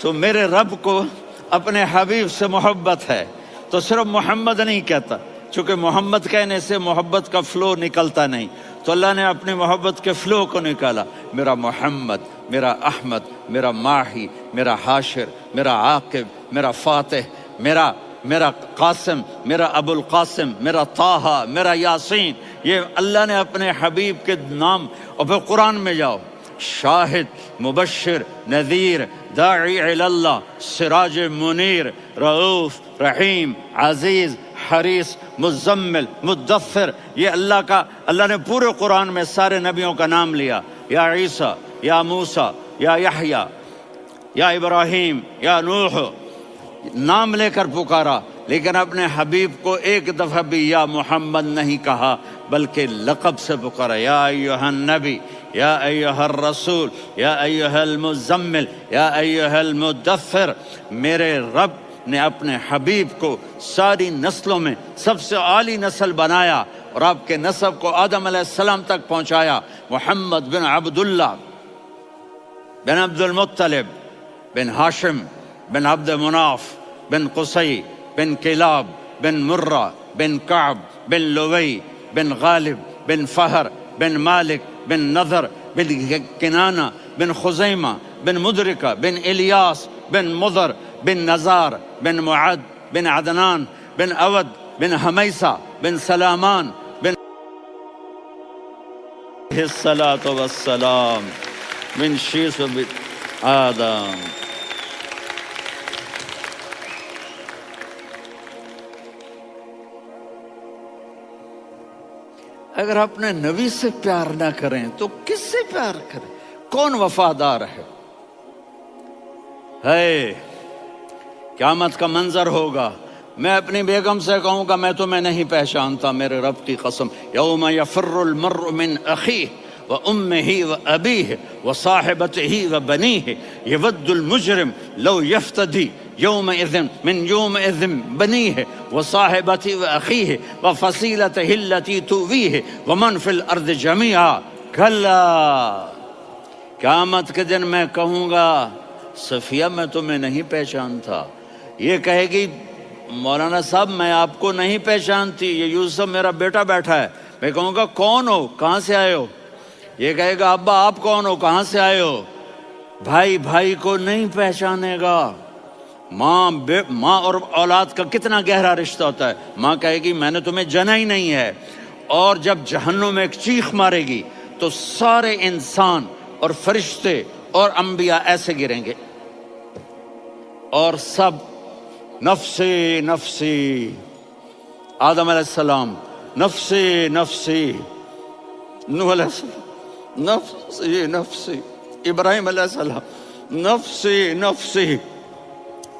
تو میرے رب کو اپنے حبیب سے محبت ہے تو صرف محمد نہیں کہتا، چونکہ محمد کہنے سے محبت کا فلو نکلتا نہیں، تو اللہ نے اپنی محبت کے فلو کو نکالا، میرا محمد، میرا احمد، میرا ماہی، میرا حاشر، میرا عاقب، میرا فاتح، میرا قاسم، میرا ابو القاسم، میرا طٰہٰ، میرا یاسین۔ یہ اللہ نے اپنے حبیب کے نام، اور پھر قرآن میں جاؤ، شاہد، مبشر، نذیر، داعی الی اللہ، سراج منیر، رؤوف، رحیم، عزیز، حریص، مزمل، مدثر، یہ اللہ نے پورے قرآن میں سارے نبیوں کا نام لیا، یا عیسیٰ، یا موسیٰ، یا یحییٰ، یا ابراہیم، یا نوح، نام لے کر پکارا، لیکن اپنے حبیب کو ایک دفعہ بھی یا محمد نہیں کہا، بلکہ لقب سے پکارا، یا ایھا النبی، یا ایھا الرسول، یا ایھا المزمل، یا ایھا المدثر۔ میرے رب نے اپنے حبیب کو ساری نسلوں میں سب سے عالی نسل بنایا، اور آپ کے نسب کو آدم علیہ السلام تک پہنچایا۔ محمد بن عبداللہ بن عبد المطلب بن ہاشم بن عبد مناف بن قصی بن کلاب بن مرہ بن کعب بن لوی بن غالب بن فہر بن مالک بن نضر بن کنانہ بن خزیمہ بن مدرکہ بن الیاس بن مضر بن نزار بن معد بن عدنان بن اود بن حمیسہ بن سلامان بن الصلاۃ والسلام بن شیس بن آدم۔ اگر اپنے نبی سے پیار نہ کریں تو کس سے پیار کریں؟ کون وفادار ہے؟ قیامت کا منظر ہوگا، میں اپنی بیگم سے کہوں گا میں تمہیں نہیں پہچانتا، میرے رب کی قسم، یوم یفر المرء من اخیہ وامہ وابیہ وصاحبتہ وبنیہ یود المجرم لو یفتدی یومئذ من یومئذ بنیہ وصاحبتہ واخیہ وفصیلتہ التی تؤویہ ومن فی الارض جمیعا کلا، قیامت کے دن میں کہوں گا صفیہ میں تمہیں نہیں پہچانتا، یہ کہے گی مولانا صاحب میں آپ کو نہیں پہچانتی، یہ یوسف میرا بیٹا بیٹھا ہے، میں کہوں گا کون ہو، کہاں سے آئے ہو؟ یہ کہے گا ابا آپ کون ہو، کہاں سے آئے ہو؟ بھائی بھائی کو نہیں پہچانے گا۔ ماں اور اولاد کا کتنا گہرا رشتہ ہوتا ہے، ماں کہے گی میں نے تمہیں جنا ہی نہیں ہے، اور جب جہنم میں ایک چیخ مارے گی تو سارے انسان اور فرشتے اور انبیاء ایسے گریں گے اور سب نفسی نفسی، آدم علیہ السلام نفسی نفسی، نوح علیہ السلام نفسی نفسی، ابراہیم علیہ السلام نفسی نفسی،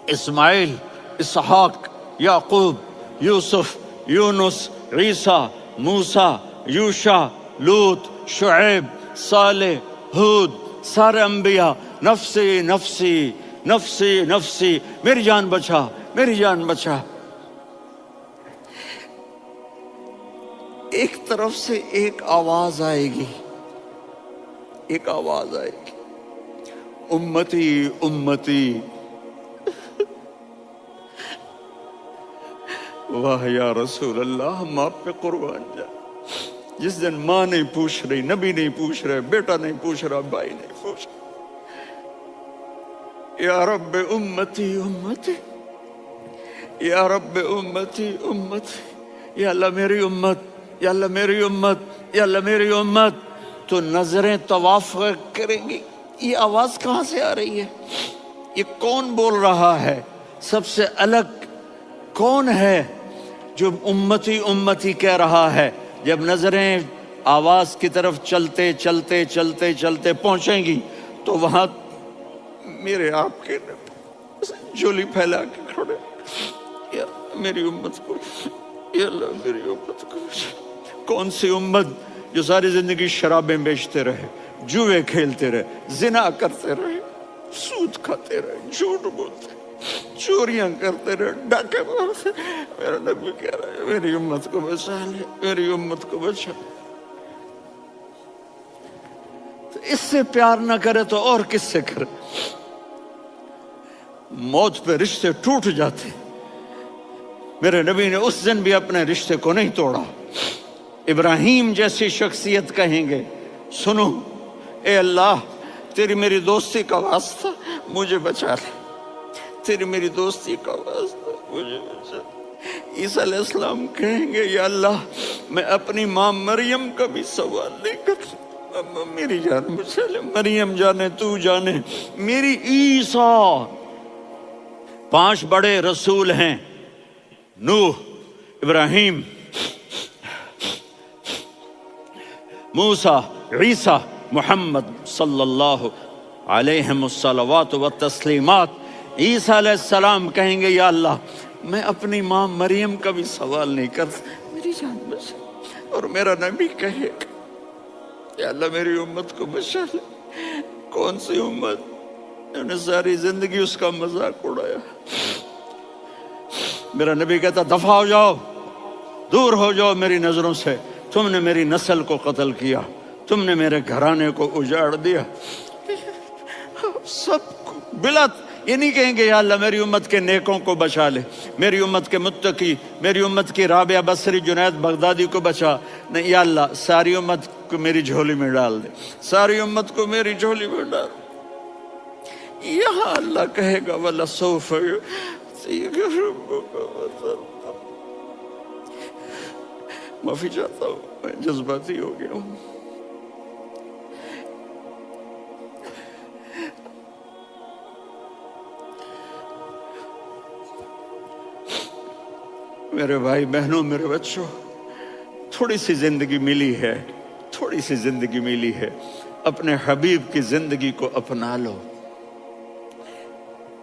اسماعیل، اسحاق، یعقوب، یوسف، یونس، عیسیٰ، موسیٰ، یوشع، لوط، شعیب، صالح، ہود، سارے انبیاء نفسی نفسی نفسی نفسی، میری جان بچا میری جان بچا۔ ایک طرف سے ایک آواز آئے گی، ایک آواز آئے گی، امتی امتی، واہ یا رسول اللہ ہم آپ پہ قربان جائیں۔ جس دن ماں نہیں پوچھ رہی، نبی نہیں پوچھ رہے، بیٹا نہیں پوچھ رہا، بھائی نہیں پوچھ رہا، یا رب امتی امتی، یا رب امتی امتی، یا اللہ میری امت، یا اللہ میری امت، یا اللہ میری امت، تو نظریں طواف کریں گی، یہ آواز کہاں سے آ رہی ہے؟ یہ کون بول رہا ہے؟ سب سے الگ کون ہے جو امتی امتی کہہ رہا ہے؟ جب نظریں آواز کی طرف چلتے چلتے چلتے چلتے پہنچیں گی تو وہاں میرے آپ کے جھولی پھیلا کے کھڑے، یا میری امت کو، یا اللہ میری امت کو۔ کون سی امت جو ساری زندگی شرابیں بیچتے رہے، جوئے کھیلتے رہے، زنا کرتے رہے، سود کھاتے رہے، جھوٹ بولتے، چوریاں کرتے رہے، ڈاکے مارتے، میرا نبی کہہ رہا ہے میری امت کو بچا لے، میری امت کو بچا۔ تو اس سے پیار نہ کرے تو اور کس سے کرے؟ موت پہ رشتے ٹوٹ جاتے، میرے نبی نے اس دن بھی اپنے رشتے کو نہیں توڑا۔ ابراہیم جیسی شخصیت کہیں گے سنو اے اللہ تیری میری دوستی کا واسطہ مجھے بچا لے، تیری میری دوستی کا واسطہ مجھے بچا لے۔ عیسیٰ علیہ السلام کہیں گے یا اللہ میں اپنی ماں مریم کا بھی سوال نہیں کرتا، میری جان بچا لے، مریم جانے تو جانے میری عیسیٰ۔ 5 بڑے رسول ہیں، نوح، ابراہیم، موسیٰ، عیسیٰ، محمد صلی اللہ علیہ الصلوات والتسلیمات۔ عیسیٰ علیہ السلام کہیں گے یا اللہ میں اپنی ماں مریم کا بھی سوال نہیں کرتا، میری جان بچا۔ اور میرا نبی کہے یا اللہ میری امت کو بچا لے۔ کون سی امت؟ انہوں نے ساری زندگی اس کا مذاق اڑایا۔ میرا نبی کہتا دفع ہو جاؤ، دور ہو جاؤ میری نظروں سے، تم نے میری نسل کو قتل کیا، تم نے میرے گھرانے کو اجاڑ دیا۔ سب کو بلت یہ نہیں کہیں گے یا اللہ میری امت کے نیکوں کو بچا لے، میری امت کے متقی، میری امت کی رابعہ بصری، جنید بغدادی کو بچا، نہیں یا اللہ ساری امت کو میری جھولی میں ڈال دے، ساری امت کو میری جھولی میں ڈال۔ یہاں اللہ کہے گا وَلَسَوْفَ يُعْطِيكَ رَبُّكَ فَتَرْضَىٰ۔ معافی چاہتا ہوں، میں جذباتی ہو گیا ہوں۔ میرے بھائی بہنوں، میرے بچوں، تھوڑی سی زندگی ملی ہے، تھوڑی سی زندگی ملی ہے، اپنے حبیب کی زندگی کو اپنا لو۔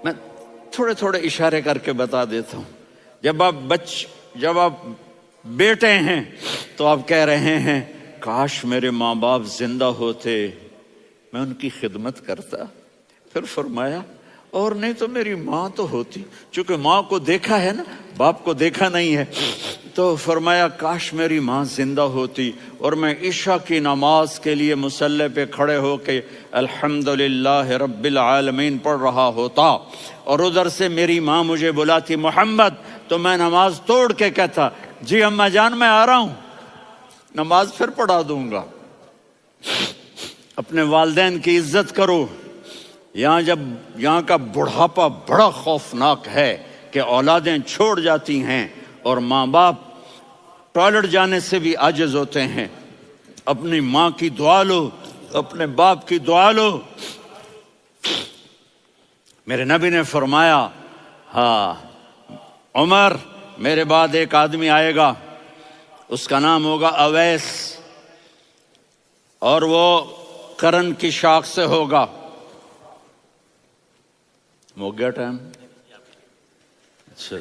میں تھوڑے تھوڑے اشارے کر کے بتا دیتا ہوں۔ جب آپ بیٹے ہیں تو آپ کہہ رہے ہیں کاش میرے ماں باپ زندہ ہوتے، میں ان کی خدمت کرتا۔ پھر فرمایا اور نہیں تو میری ماں تو ہوتی، چونکہ ماں کو دیکھا ہے نا، باپ کو دیکھا نہیں ہے، تو فرمایا کاش میری ماں زندہ ہوتی اور میں عشاء کی نماز کے لیے مصلی پہ کھڑے ہو کے الحمدللہ رب العالمین پڑھ رہا ہوتا، اور ادھر سے میری ماں مجھے بلاتی محمد، تو میں نماز توڑ کے کہتا جی اماں جان میں آ رہا ہوں، نماز پھر پڑھا دوں گا۔ اپنے والدین کی عزت کرو۔ یہاں کا بڑھاپا بڑا خوفناک ہے کہ اولادیں چھوڑ جاتی ہیں اور ماں باپ ٹوائلٹ جانے سے بھی عاجز ہوتے ہیں۔ اپنی ماں کی دعا لو، اپنے باپ کی دعا لو۔ میرے نبی نے فرمایا ہاں عمر، میرے بعد ایک آدمی آئے گا، اس کا نام ہوگا اویس، اور وہ قرن کی شاخ سے ہوگا۔ ہو گیا ٹائم؟ اچھا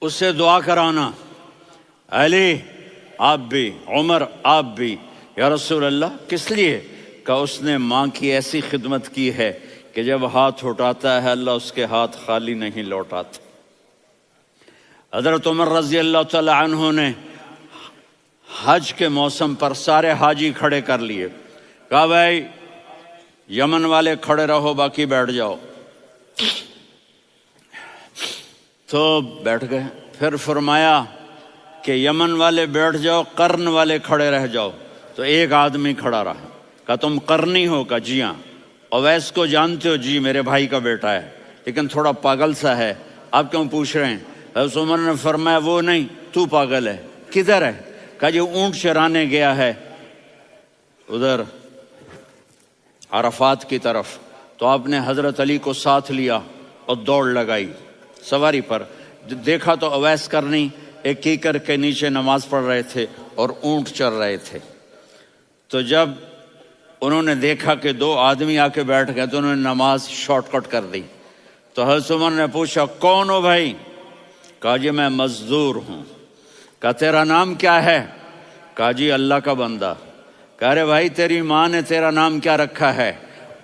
اس سے دعا کرانا، علی آپ بھی، عمر آپ بھی۔ یا رسول اللہ کس لیے؟ کہ اس نے ماں کی ایسی خدمت کی ہے کہ جب ہاتھ اٹھاتا ہے اللہ اس کے ہاتھ خالی نہیں لوٹاتا۔ حضرت عمر رضی اللہ تعالی عنہ نے حج کے موسم پر سارے حاجی کھڑے کر لیے، کہا بھائی یمن والے کھڑے رہو باقی بیٹھ جاؤ، تو بیٹھ گئے۔ پھر فرمایا کہ یمن والے بیٹھ جاؤ، قرن والے کھڑے رہ جاؤ، تو ایک آدمی کھڑا رہا۔ کہا تم قرنی ہو؟ کہا جی ہاں۔ اویس کو جانتے ہو؟ جی میرے بھائی کا بیٹا ہے لیکن تھوڑا پاگل سا ہے، آپ کیوں پوچھ رہے ہیں؟ حضرت عمر نے فرمایا وہ نہیں، تو پاگل ہے۔ کدھر ہے؟ کہا جی اونٹ چرانے گیا ہے ادھر عرفات کی طرف۔ تو آپ نے حضرت علی کو ساتھ لیا اور دوڑ لگائی سواری پر۔ دیکھا تو اویس کرنی ایک کیکر کے نیچے نماز پڑھ رہے تھے اور اونٹ چر رہے تھے۔ تو جب انہوں نے دیکھا کہ دو آدمی آ کے بیٹھ گئے تو انہوں نے نماز شارٹ کٹ کر دی۔ تو حضرت عمر نے پوچھا کون ہو بھائی؟ کہا جی میں مزدور ہوں۔ کہا تیرا نام کیا ہے؟ کہا جی اللہ کا بندہ۔ کہا رے بھائی تیری ماں نے تیرا نام کیا رکھا ہے؟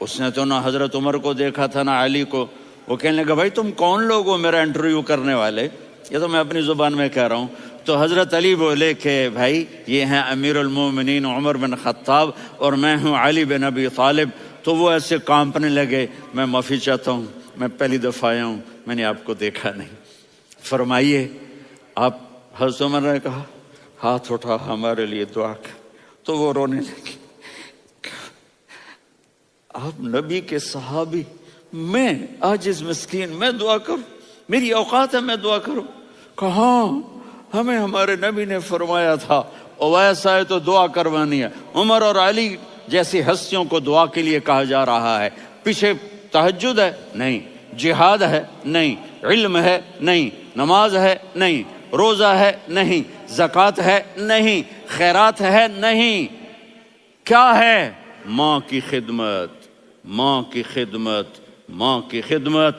اس نے تو نہ حضرت عمر کو دیکھا تھا نہ علی کو۔ وہ کہنے لگا بھائی تم کون لوگ ہو میرا انٹرویو کرنے والے؟ یہ تو میں اپنی زبان میں کہہ رہا ہوں۔ تو حضرت علی بولے کہ بھائی یہ ہیں امیر المومنین عمر بن خطاب اور میں ہوں علی بن ابی طالب۔ تو وہ ایسے کانپنے لگے، میں معافی چاہتا ہوں، میں پہلی دفعہ آیا ہوں، میں نے آپ کو دیکھا نہیں، فرمائیے آپ۔ حضرت عمر نے کہا ہاتھ اٹھا ہمارے لیے دعا کر۔ تو وہ رونے لگے، آپ نبی کے صحابی، میں عاجز مسکین میں دعا کروں؟ میری اوقات ہے میں دعا کروں؟ کہاں، ہمیں ہمارے نبی نے فرمایا تھا اویس آئے تو دعا کروانی ہے۔ عمر اور علی جیسی ہستیوں کو دعا کے لیے کہا جا رہا ہے۔ پیچھے تہجد ہے؟ نہیں۔ جہاد ہے؟ نہیں۔ علم ہے؟ نہیں۔ نماز ہے؟ نہیں۔ روزہ ہے؟ نہیں۔ زکوٰۃ ہے؟ نہیں۔ خیرات ہے؟ نہیں۔ کیا ہے؟ ماں کی خدمت، ماں کی خدمت، ماں کی خدمت۔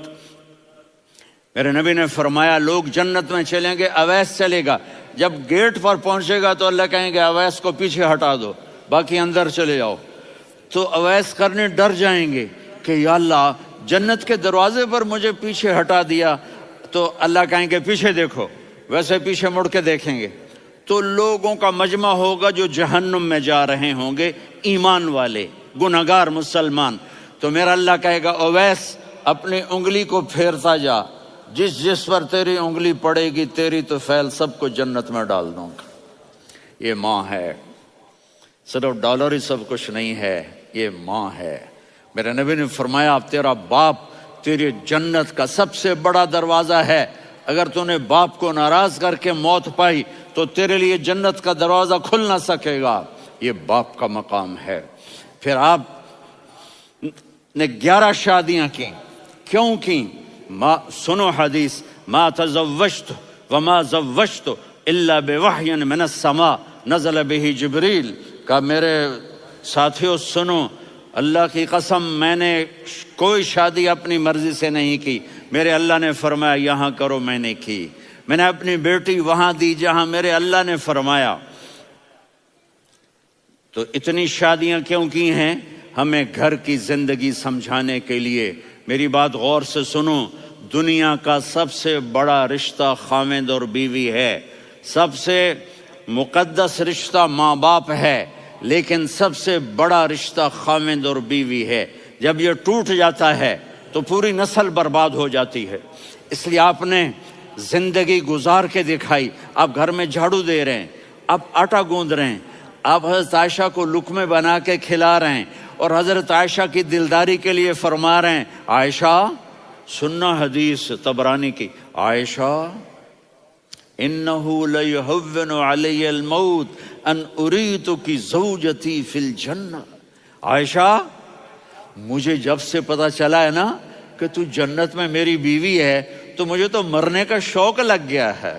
میرے نبی نے فرمایا لوگ جنت میں چلیں گے، اویس چلے گا۔ جب گیٹ پر پہنچے گا تو اللہ کہیں گے اویس کو پیچھے ہٹا دو، باقی اندر چلے جاؤ۔ تو اویس کرنے ڈر جائیں گے کہ یا اللہ جنت کے دروازے پر مجھے پیچھے ہٹا دیا۔ تو اللہ کہیں گے پیچھے دیکھو، ویسے پیچھے مڑ کے دیکھیں گے تو لوگوں کا مجمع ہوگا جو جہنم میں جا رہے ہوں گے، ایمان والے، گنہگار مسلمان۔ تو میرا اللہ کہے گا اویس اپنی انگلی کو پھیرتا جا، جس جس پر تیری انگلی پڑے گی تیری تو فیل سب کو جنت میں ڈال دوں گا۔ یہ ماں ہے، صرف ڈالر ہی سب کچھ نہیں ہے، یہ ماں ہے۔ میرے نبی نے فرمایا اب تیرا باپ تیری جنت کا سب سے بڑا دروازہ ہے، اگر تو نے باپ کو ناراض کر کے موت پائی تو تیرے لیے جنت کا دروازہ کھل نہ سکے گا۔ یہ باپ کا مقام ہے۔ پھر آپ نے 11 شادیاں کی، کیوں کی؟ سنو حدیث، ما تزوجت وما زوجت الا بوحی من السماء نزل به جبریل۔ کہ میرے ساتھیوں سنو، اللہ کی قسم میں نے کوئی شادی اپنی مرضی سے نہیں کی، میرے اللہ نے فرمایا یہاں کرو، میں نے کی۔ میں نے اپنی بیٹی وہاں دی جہاں میرے اللہ نے فرمایا۔ تو اتنی شادیاں کیوں کی ہیں؟ ہمیں گھر کی زندگی سمجھانے کے لیے۔ میری بات غور سے سنو، دنیا کا سب سے بڑا رشتہ خاوند اور بیوی ہے، سب سے مقدس رشتہ ماں باپ ہے، لیکن سب سے بڑا رشتہ خاوند اور بیوی ہے۔ جب یہ ٹوٹ جاتا ہے تو پوری نسل برباد ہو جاتی ہے۔ اس لیے آپ نے زندگی گزار کے دکھائی۔ آپ گھر میں جھاڑو دے رہے ہیں، آپ آٹا گوندھ رہے ہیں، آپ حضرت عائشہ کو لقمے بنا کے کھلا رہے ہیں، اور حضرت عائشہ کی دلداری کے لیے فرما رہے ہیں، عائشہ سننا حدیث طبرانی کی، عائشہ انہو لیہون علی الموت ان اریتک زوجتی فی الجنہ۔ عائشہ مجھے جب سے پتا چلا ہے نا کہ تو جنت میں میری بیوی ہے تو مجھے تو مرنے کا شوق لگ گیا ہے۔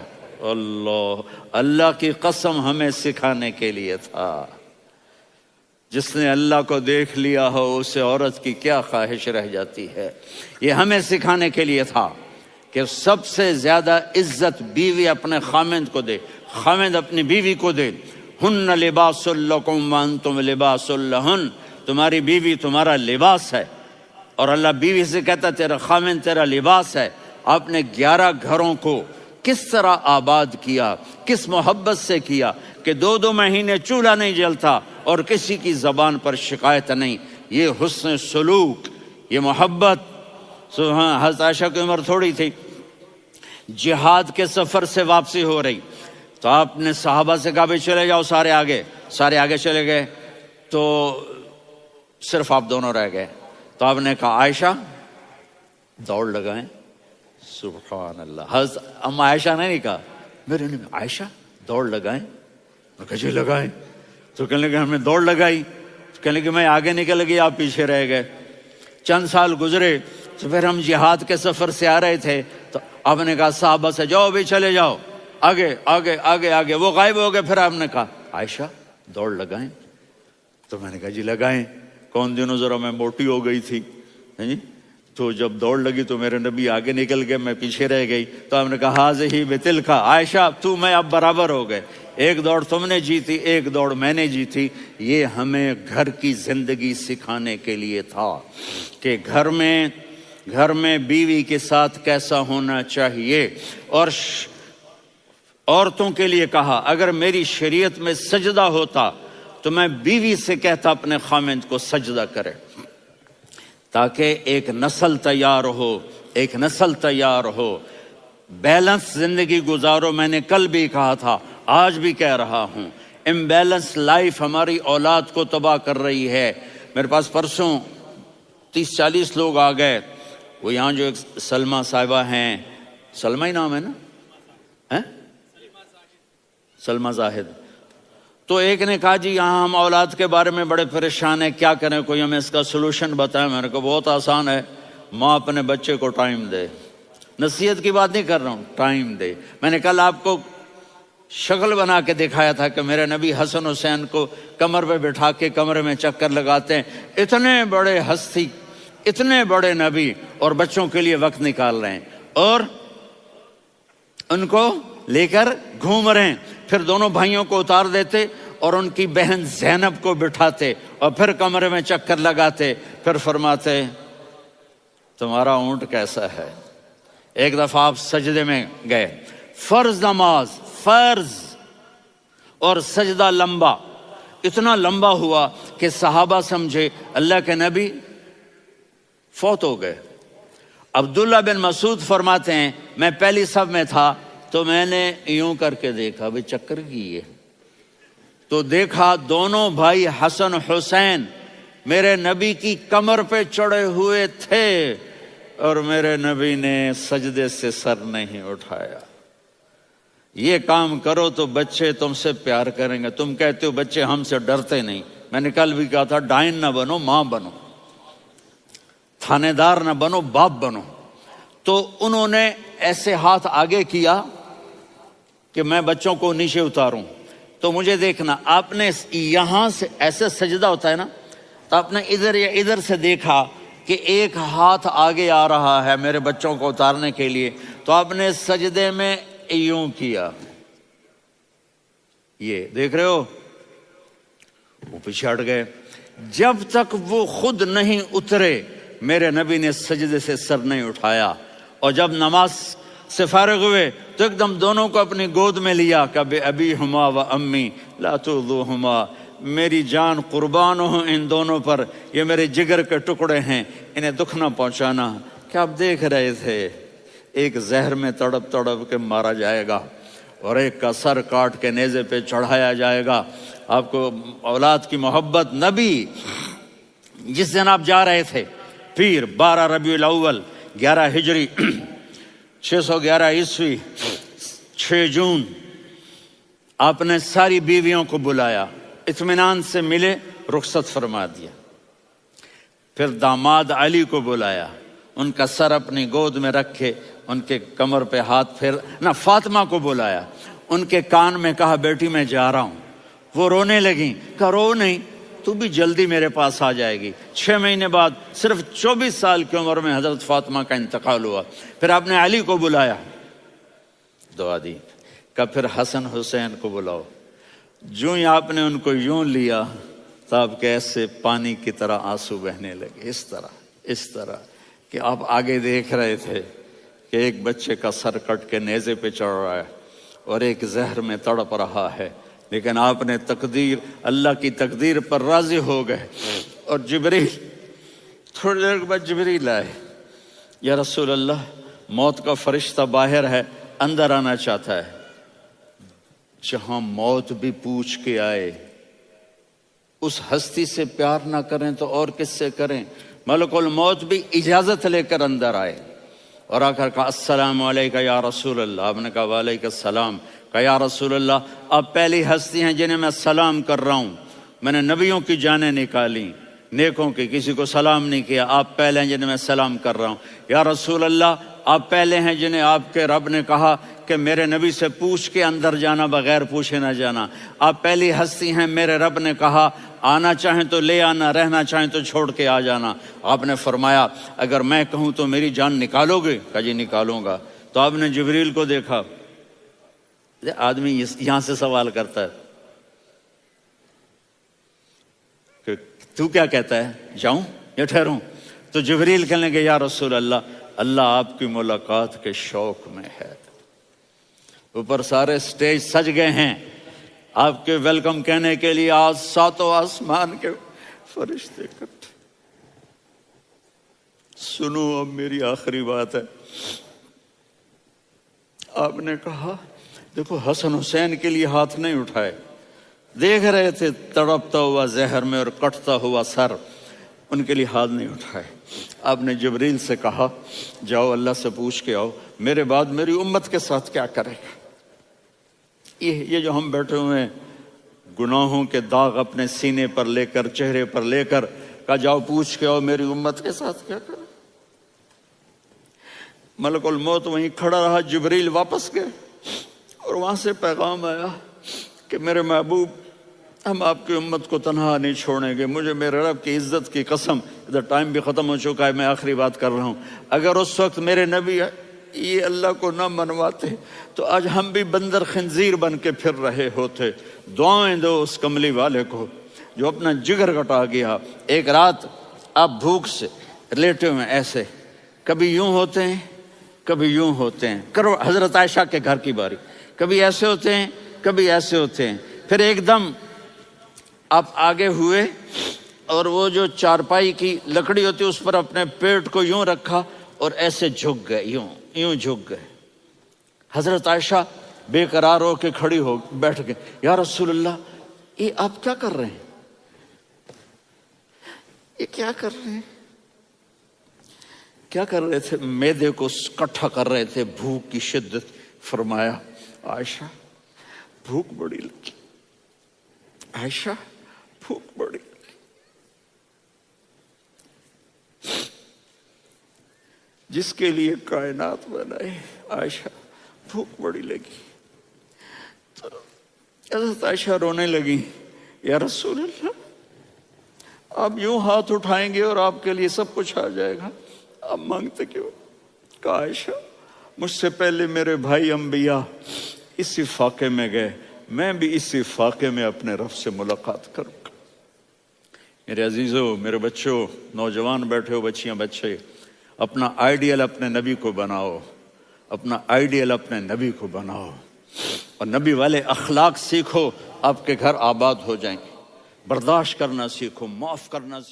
اللہ کی قسم ہمیں سکھانے کے لیے تھا۔ جس نے اللہ کو دیکھ لیا ہو اسے عورت کی کیا خواہش رہ جاتی ہے۔ یہ ہمیں سکھانے کے لیے تھا کہ سب سے زیادہ عزت بیوی اپنے خاوند کو دے، خاوند اپنی بیوی کو دے۔ ہن لباس لکم وانتم لباس لہن، تمہاری بیوی تمہارا لباس ہے، اور اللہ بیوی سے کہتا تیرا خاوند تیرا لباس ہے۔ آپ نے 11 گھروں کو کس طرح آباد کیا، کس محبت سے کیا کہ 2 مہینے چولہا نہیں جلتا اور کسی کی زبان پر شکایت نہیں۔ یہ حسن سلوک، یہ محبت۔ حضرت عائشہ کی عمر تھوڑی تھی، جہاد کے سفر سے واپسی ہو رہی، تو آپ نے صحابہ سے کہا بھائی چلے جاؤ سارے آگے چلے گئے، تو صرف آپ دونوں رہ گئے۔ تو آپ نے کہا عائشہ دوڑ لگائیں۔ سبحان اللہ، حضرت اما عائشہ نے نہیں کہا، میرے نے عائشہ دوڑ لگائیں، میں کہا جی لگائیں۔ تو کہنے لگے ہم نے دوڑ لگائی، تو کہنے لگے میں آگے نکل گئی آپ پیچھے رہ گئے۔ چند سال گزرے تو پھر ہم جہاد کے سفر سے آ رہے تھے، تو آپ نے کہا صحابہ سے جاؤ بھی چلے جاؤ آگے آگے آگے آگے، وہ غائب ہو گئے۔ پھر آپ نے کہا عائشہ دوڑ لگائیں، تو میں نے کہا جی لگائیں۔ کون دنوں ذرا میں موٹی ہو گئی تھی، تو جب دوڑ لگی تو میرے نبی آگے نکل گئے، میں پیچھے رہ گئی۔ تو ہم نے کہا ہاذہ بتلک، عائشہ تو میں اب برابر ہو گئے، ایک دوڑ تم نے جیتی ایک دوڑ میں نے جیتی۔ یہ ہمیں گھر کی زندگی سکھانے کے لیے تھا کہ گھر میں بیوی کے ساتھ کیسا ہونا چاہیے۔ اور عورتوں کے لیے کہا اگر میری شریعت میں سجدہ ہوتا تو میں بیوی سے کہتا اپنے خاوند کو سجدہ کرے، تاکہ ایک نسل تیار ہو، بیلنس زندگی گزارو۔ میں نے کل بھی کہا تھا، آج بھی کہہ رہا ہوں، امبیلنس لائف ہماری اولاد کو تباہ کر رہی ہے۔ میرے پاس پرسوں 30-40 لوگ آ گئے، وہ یہاں جو ایک سلمہ صاحبہ ہیں، سلمہ ہی نام ہے نا، سلمہ زاہد، تو ایک نے کہا جی یہاں ہم اولاد کے بارے میں بڑے پریشان ہیں، کیا کریں، کوئی ہمیں اس کا سلوشن بتائیں۔ میں نے کہا بہت آسان ہے، ماں اپنے بچے کو ٹائم دے، نصیحت کی بات نہیں کر رہا ہوں، ٹائم دے۔ میں نے کل آپ کو شکل بنا کے دکھایا تھا کہ میرے نبی حسن حسین کو کمر پہ بٹھا کے کمرے میں چکر لگاتے ہیں۔ اتنے بڑے ہستی، اتنے بڑے نبی، اور بچوں کے لیے وقت نکال رہے ہیں اور ان کو لے کر گھوم رہے ہیں۔ پھر دونوں بھائیوں کو اتار دیتے اور ان کی بہن زینب کو بٹھاتے اور پھر کمرے میں چکر لگاتے، پھر فرماتے تمہارا اونٹ کیسا ہے۔ ایک دفعہ آپ سجدے میں گئے، فرض نماز، فرض، اور سجدہ لمبا، اتنا لمبا ہوا کہ صحابہ سمجھے اللہ کے نبی فوت ہو گئے۔ عبداللہ بن مسعود فرماتے ہیں میں پہلی صف میں تھا تو میں نے یوں کر کے دیکھا، بھئی چکر کی ہے، تو دیکھا دونوں بھائی حسن حسین میرے نبی کی کمر پہ چڑھے ہوئے تھے اور میرے نبی نے سجدے سے سر نہیں اٹھایا۔ یہ کام کرو تو بچے تم سے پیار کریں گے۔ تم کہتے ہو بچے ہم سے ڈرتے نہیں، میں نے کل بھی کہا تھا ڈائن نہ بنو، ماں بنو، تھانے دار نہ بنو، باپ بنو۔ تو انہوں نے ایسے ہاتھ آگے کیا کہ میں بچوں کو نیچے اتاروں، تو مجھے دیکھنا، آپ نے یہاں سے ایسے سجدہ ہوتا ہے نا، تو آپ نے ادھر یا ادھر سے دیکھا کہ ایک ہاتھ آگے آ رہا ہے میرے بچوں کو اتارنے کے لیے، تو آپ نے سجدے میں یوں کیا، یہ دیکھ رہے ہو، وہ پیچھے ہٹ گئے۔ جب تک وہ خود نہیں اترے میرے نبی نے سجدے سے سر نہیں اٹھایا، اور جب نماز سے فارغ ہوئے تو ایک دم دونوں کو اپنی گود میں لیا کہ بے ابی ہما و امی لا تؤذوہما، میری جان قربان ہو ان دونوں پر، یہ میرے جگر کے ٹکڑے ہیں، انہیں دکھ نہ پہنچانا۔ کیا آپ دیکھ رہے تھے ایک زہر میں تڑپ تڑپ کے مارا جائے گا اور ایک کا سر کاٹ کے نیزے پہ چڑھایا جائے گا۔ آپ کو اولاد کی محبت، نبی جس دن آپ جا رہے تھے پیر 12 ربیع الاول 11 ہجری 611 عیسوی 6 جون، آپ نے ساری بیویوں کو بلایا، اطمینان سے ملے، رخصت فرما دیا۔ پھر داماد علی کو بلایا، ان کا سر اپنی گود میں رکھے، ان کے کمر پہ ہاتھ پھیر نہ، فاطمہ کو بلایا، ان کے کان میں کہا بیٹی میں جا رہا ہوں۔ وہ رونے لگیں، کہا رو نہیں، تو بھی جلدی میرے پاس آ جائے گی۔ 6 مہینے بعد صرف 24 سال کی عمر میں حضرت فاطمہ کا انتقال ہوا۔ پھر آپ نے علی کو بلایا، دعا دی، کہا پھر حسن حسین کو بلاؤ۔ جو ہی آپ نے ان کو یوں لیا تو آپ کے ایسے پانی کی طرح آنسو بہنے لگے، اس طرح کہ آپ آگے دیکھ رہے تھے کہ ایک بچے کا سر کٹ کے نیزے پہ چڑھ رہا ہے اور ایک زہر میں تڑپ رہا ہے، لیکن آپ نے تقدیر، اللہ کی تقدیر پر راضی ہو گئے۔ اور جبریل، تھوڑی دیر کے بعد جبریل آئے، یا رسول اللہ موت کا فرشتہ باہر ہے، اندر آنا چاہتا ہے۔ جہاں موت بھی پوچھ کے آئے، اس ہستی سے پیار نہ کریں تو اور کس سے کریں؟ ملک الموت بھی اجازت لے کر اندر آئے اور آ کر کہا السلام علیکہ یا رسول اللہ۔ آپ نے کہا وعلیکم السلام۔ کہا یا رسول اللہ آپ پہلی ہستی ہیں جنہیں میں سلام کر رہا ہوں، میں نے نبیوں کی جانیں نکالی، نیکوں کی، کسی کو سلام نہیں کیا، آپ پہلے ہیں جنہیں میں سلام کر رہا ہوں۔ یا رسول اللہ آپ پہلے ہیں جنہیں آپ کے رب نے کہا کہ میرے نبی سے پوچھ کے اندر جانا، بغیر پوچھے نہ جانا۔ آپ پہلی ہستی ہیں، میرے رب نے کہا آنا چاہیں تو لے آنا، رہنا چاہیں تو چھوڑ کے آ جانا۔ آپ نے فرمایا اگر میں کہوں تو میری جان نکالو گے؟ کہا جی نکالوں گا۔ تو آپ نے جبریل کو دیکھا، آدمی یہاں سے سوال کرتا ہے کہ تو کیا کہتا ہے، جاؤں یا ٹھہروں؟ تو جبریل کہنے لگے یا رسول اللہ، اللہ آپ کی ملاقات کے شوق میں ہے۔ اوپر سارے سٹیج سج گئے ہیں آپ کے ویلکم کہنے کے لیے، آج 7 آسمان کے فرشتے اکٹھے۔ سنو اب میری آخری بات ہے۔ آپ نے کہا دیکھو حسن حسین کے لیے ہاتھ نہیں اٹھائے، دیکھ رہے تھے تڑپتا ہوا زہر میں اور کٹتا ہوا سر، ان کے لیے ہاتھ نہیں اٹھائے۔ آپ نے جبریل سے کہا جاؤ اللہ سے پوچھ کے آؤ میرے بعد میری امت کے ساتھ کیا کرے گا۔ یہ جو ہم بیٹھے ہوئے ہیں گناہوں کے داغ اپنے سینے پر لے کر، چہرے پر لے کر، کہا جاؤ پوچھ کے آؤ میری امت کے ساتھ کیا کرے۔ ملک الموت وہیں کھڑا رہا، جبریل واپس گئے اور وہاں سے پیغام آیا کہ میرے محبوب ہم آپ کی امت کو تنہا نہیں چھوڑیں گے، مجھے میرے رب کی عزت کی قسم، ادھر ٹائم بھی ختم ہو چکا ہے، میں آخری بات کر رہا ہوں، اگر اس وقت میرے نبی یہ اللہ کو نہ منواتے تو آج ہم بھی بندر خنزیر بن کے پھر رہے ہوتے۔ دعائیں دو اس کملی والے کو جو اپنا جگر کٹا گیا۔ ایک رات آپ بھوک سے لیٹے ہوئے ایسے، کبھی یوں ہوتے ہیں کبھی یوں ہوتے ہیں، کرو حضرت عائشہ کے گھر کی باری، کبھی ایسے ہوتے ہیں کبھی ایسے ہوتے ہیں، پھر ایک دم آپ آگے ہوئے اور وہ جو چارپائی کی لکڑی ہوتی ہے اس پر اپنے پیٹ کو یوں رکھا اور ایسے جھک گئے، یوں جھک گئے۔ حضرت عائشہ بے قرار ہو کے کھڑی ہو بیٹھ گئے، یا رسول اللہ یہ آپ کیا کر رہے ہیں، یہ کیا کر رہے ہیں؟ کیا کر رہے تھے؟ معدے کو اکٹھا کر رہے تھے، بھوک کی شدت۔ فرمایا عائشہ بھوک بڑی لگی، عائشہ بھوک بڑی لگی، جس کے لیے کائنات بنائے، عائشہ بھوک بڑی لگی۔ تو حضرت عائشہ رونے لگی، یا رسول اللہ آپ یوں ہاتھ اٹھائیں گے اور آپ کے لیے سب کچھ آ جائے گا، آپ مانگتے کیوں؟ کہا عائشہ مجھ سے پہلے میرے بھائی انبیاء اسی فاقے میں گئے، میں بھی اسی فاقے میں اپنے رب سے ملاقات کروں گا۔ میرے عزیزوں، میرے بچوں، نوجوان بیٹھے ہو، بچیاں بچے، اپنا آئیڈیل اپنے نبی کو بناؤ، اپنا آئیڈیل اپنے نبی کو بناؤ، اور نبی والے اخلاق سیکھو، آپ کے گھر آباد ہو جائیں گے۔ برداشت کرنا سیکھو، معاف کرنا سیکھو۔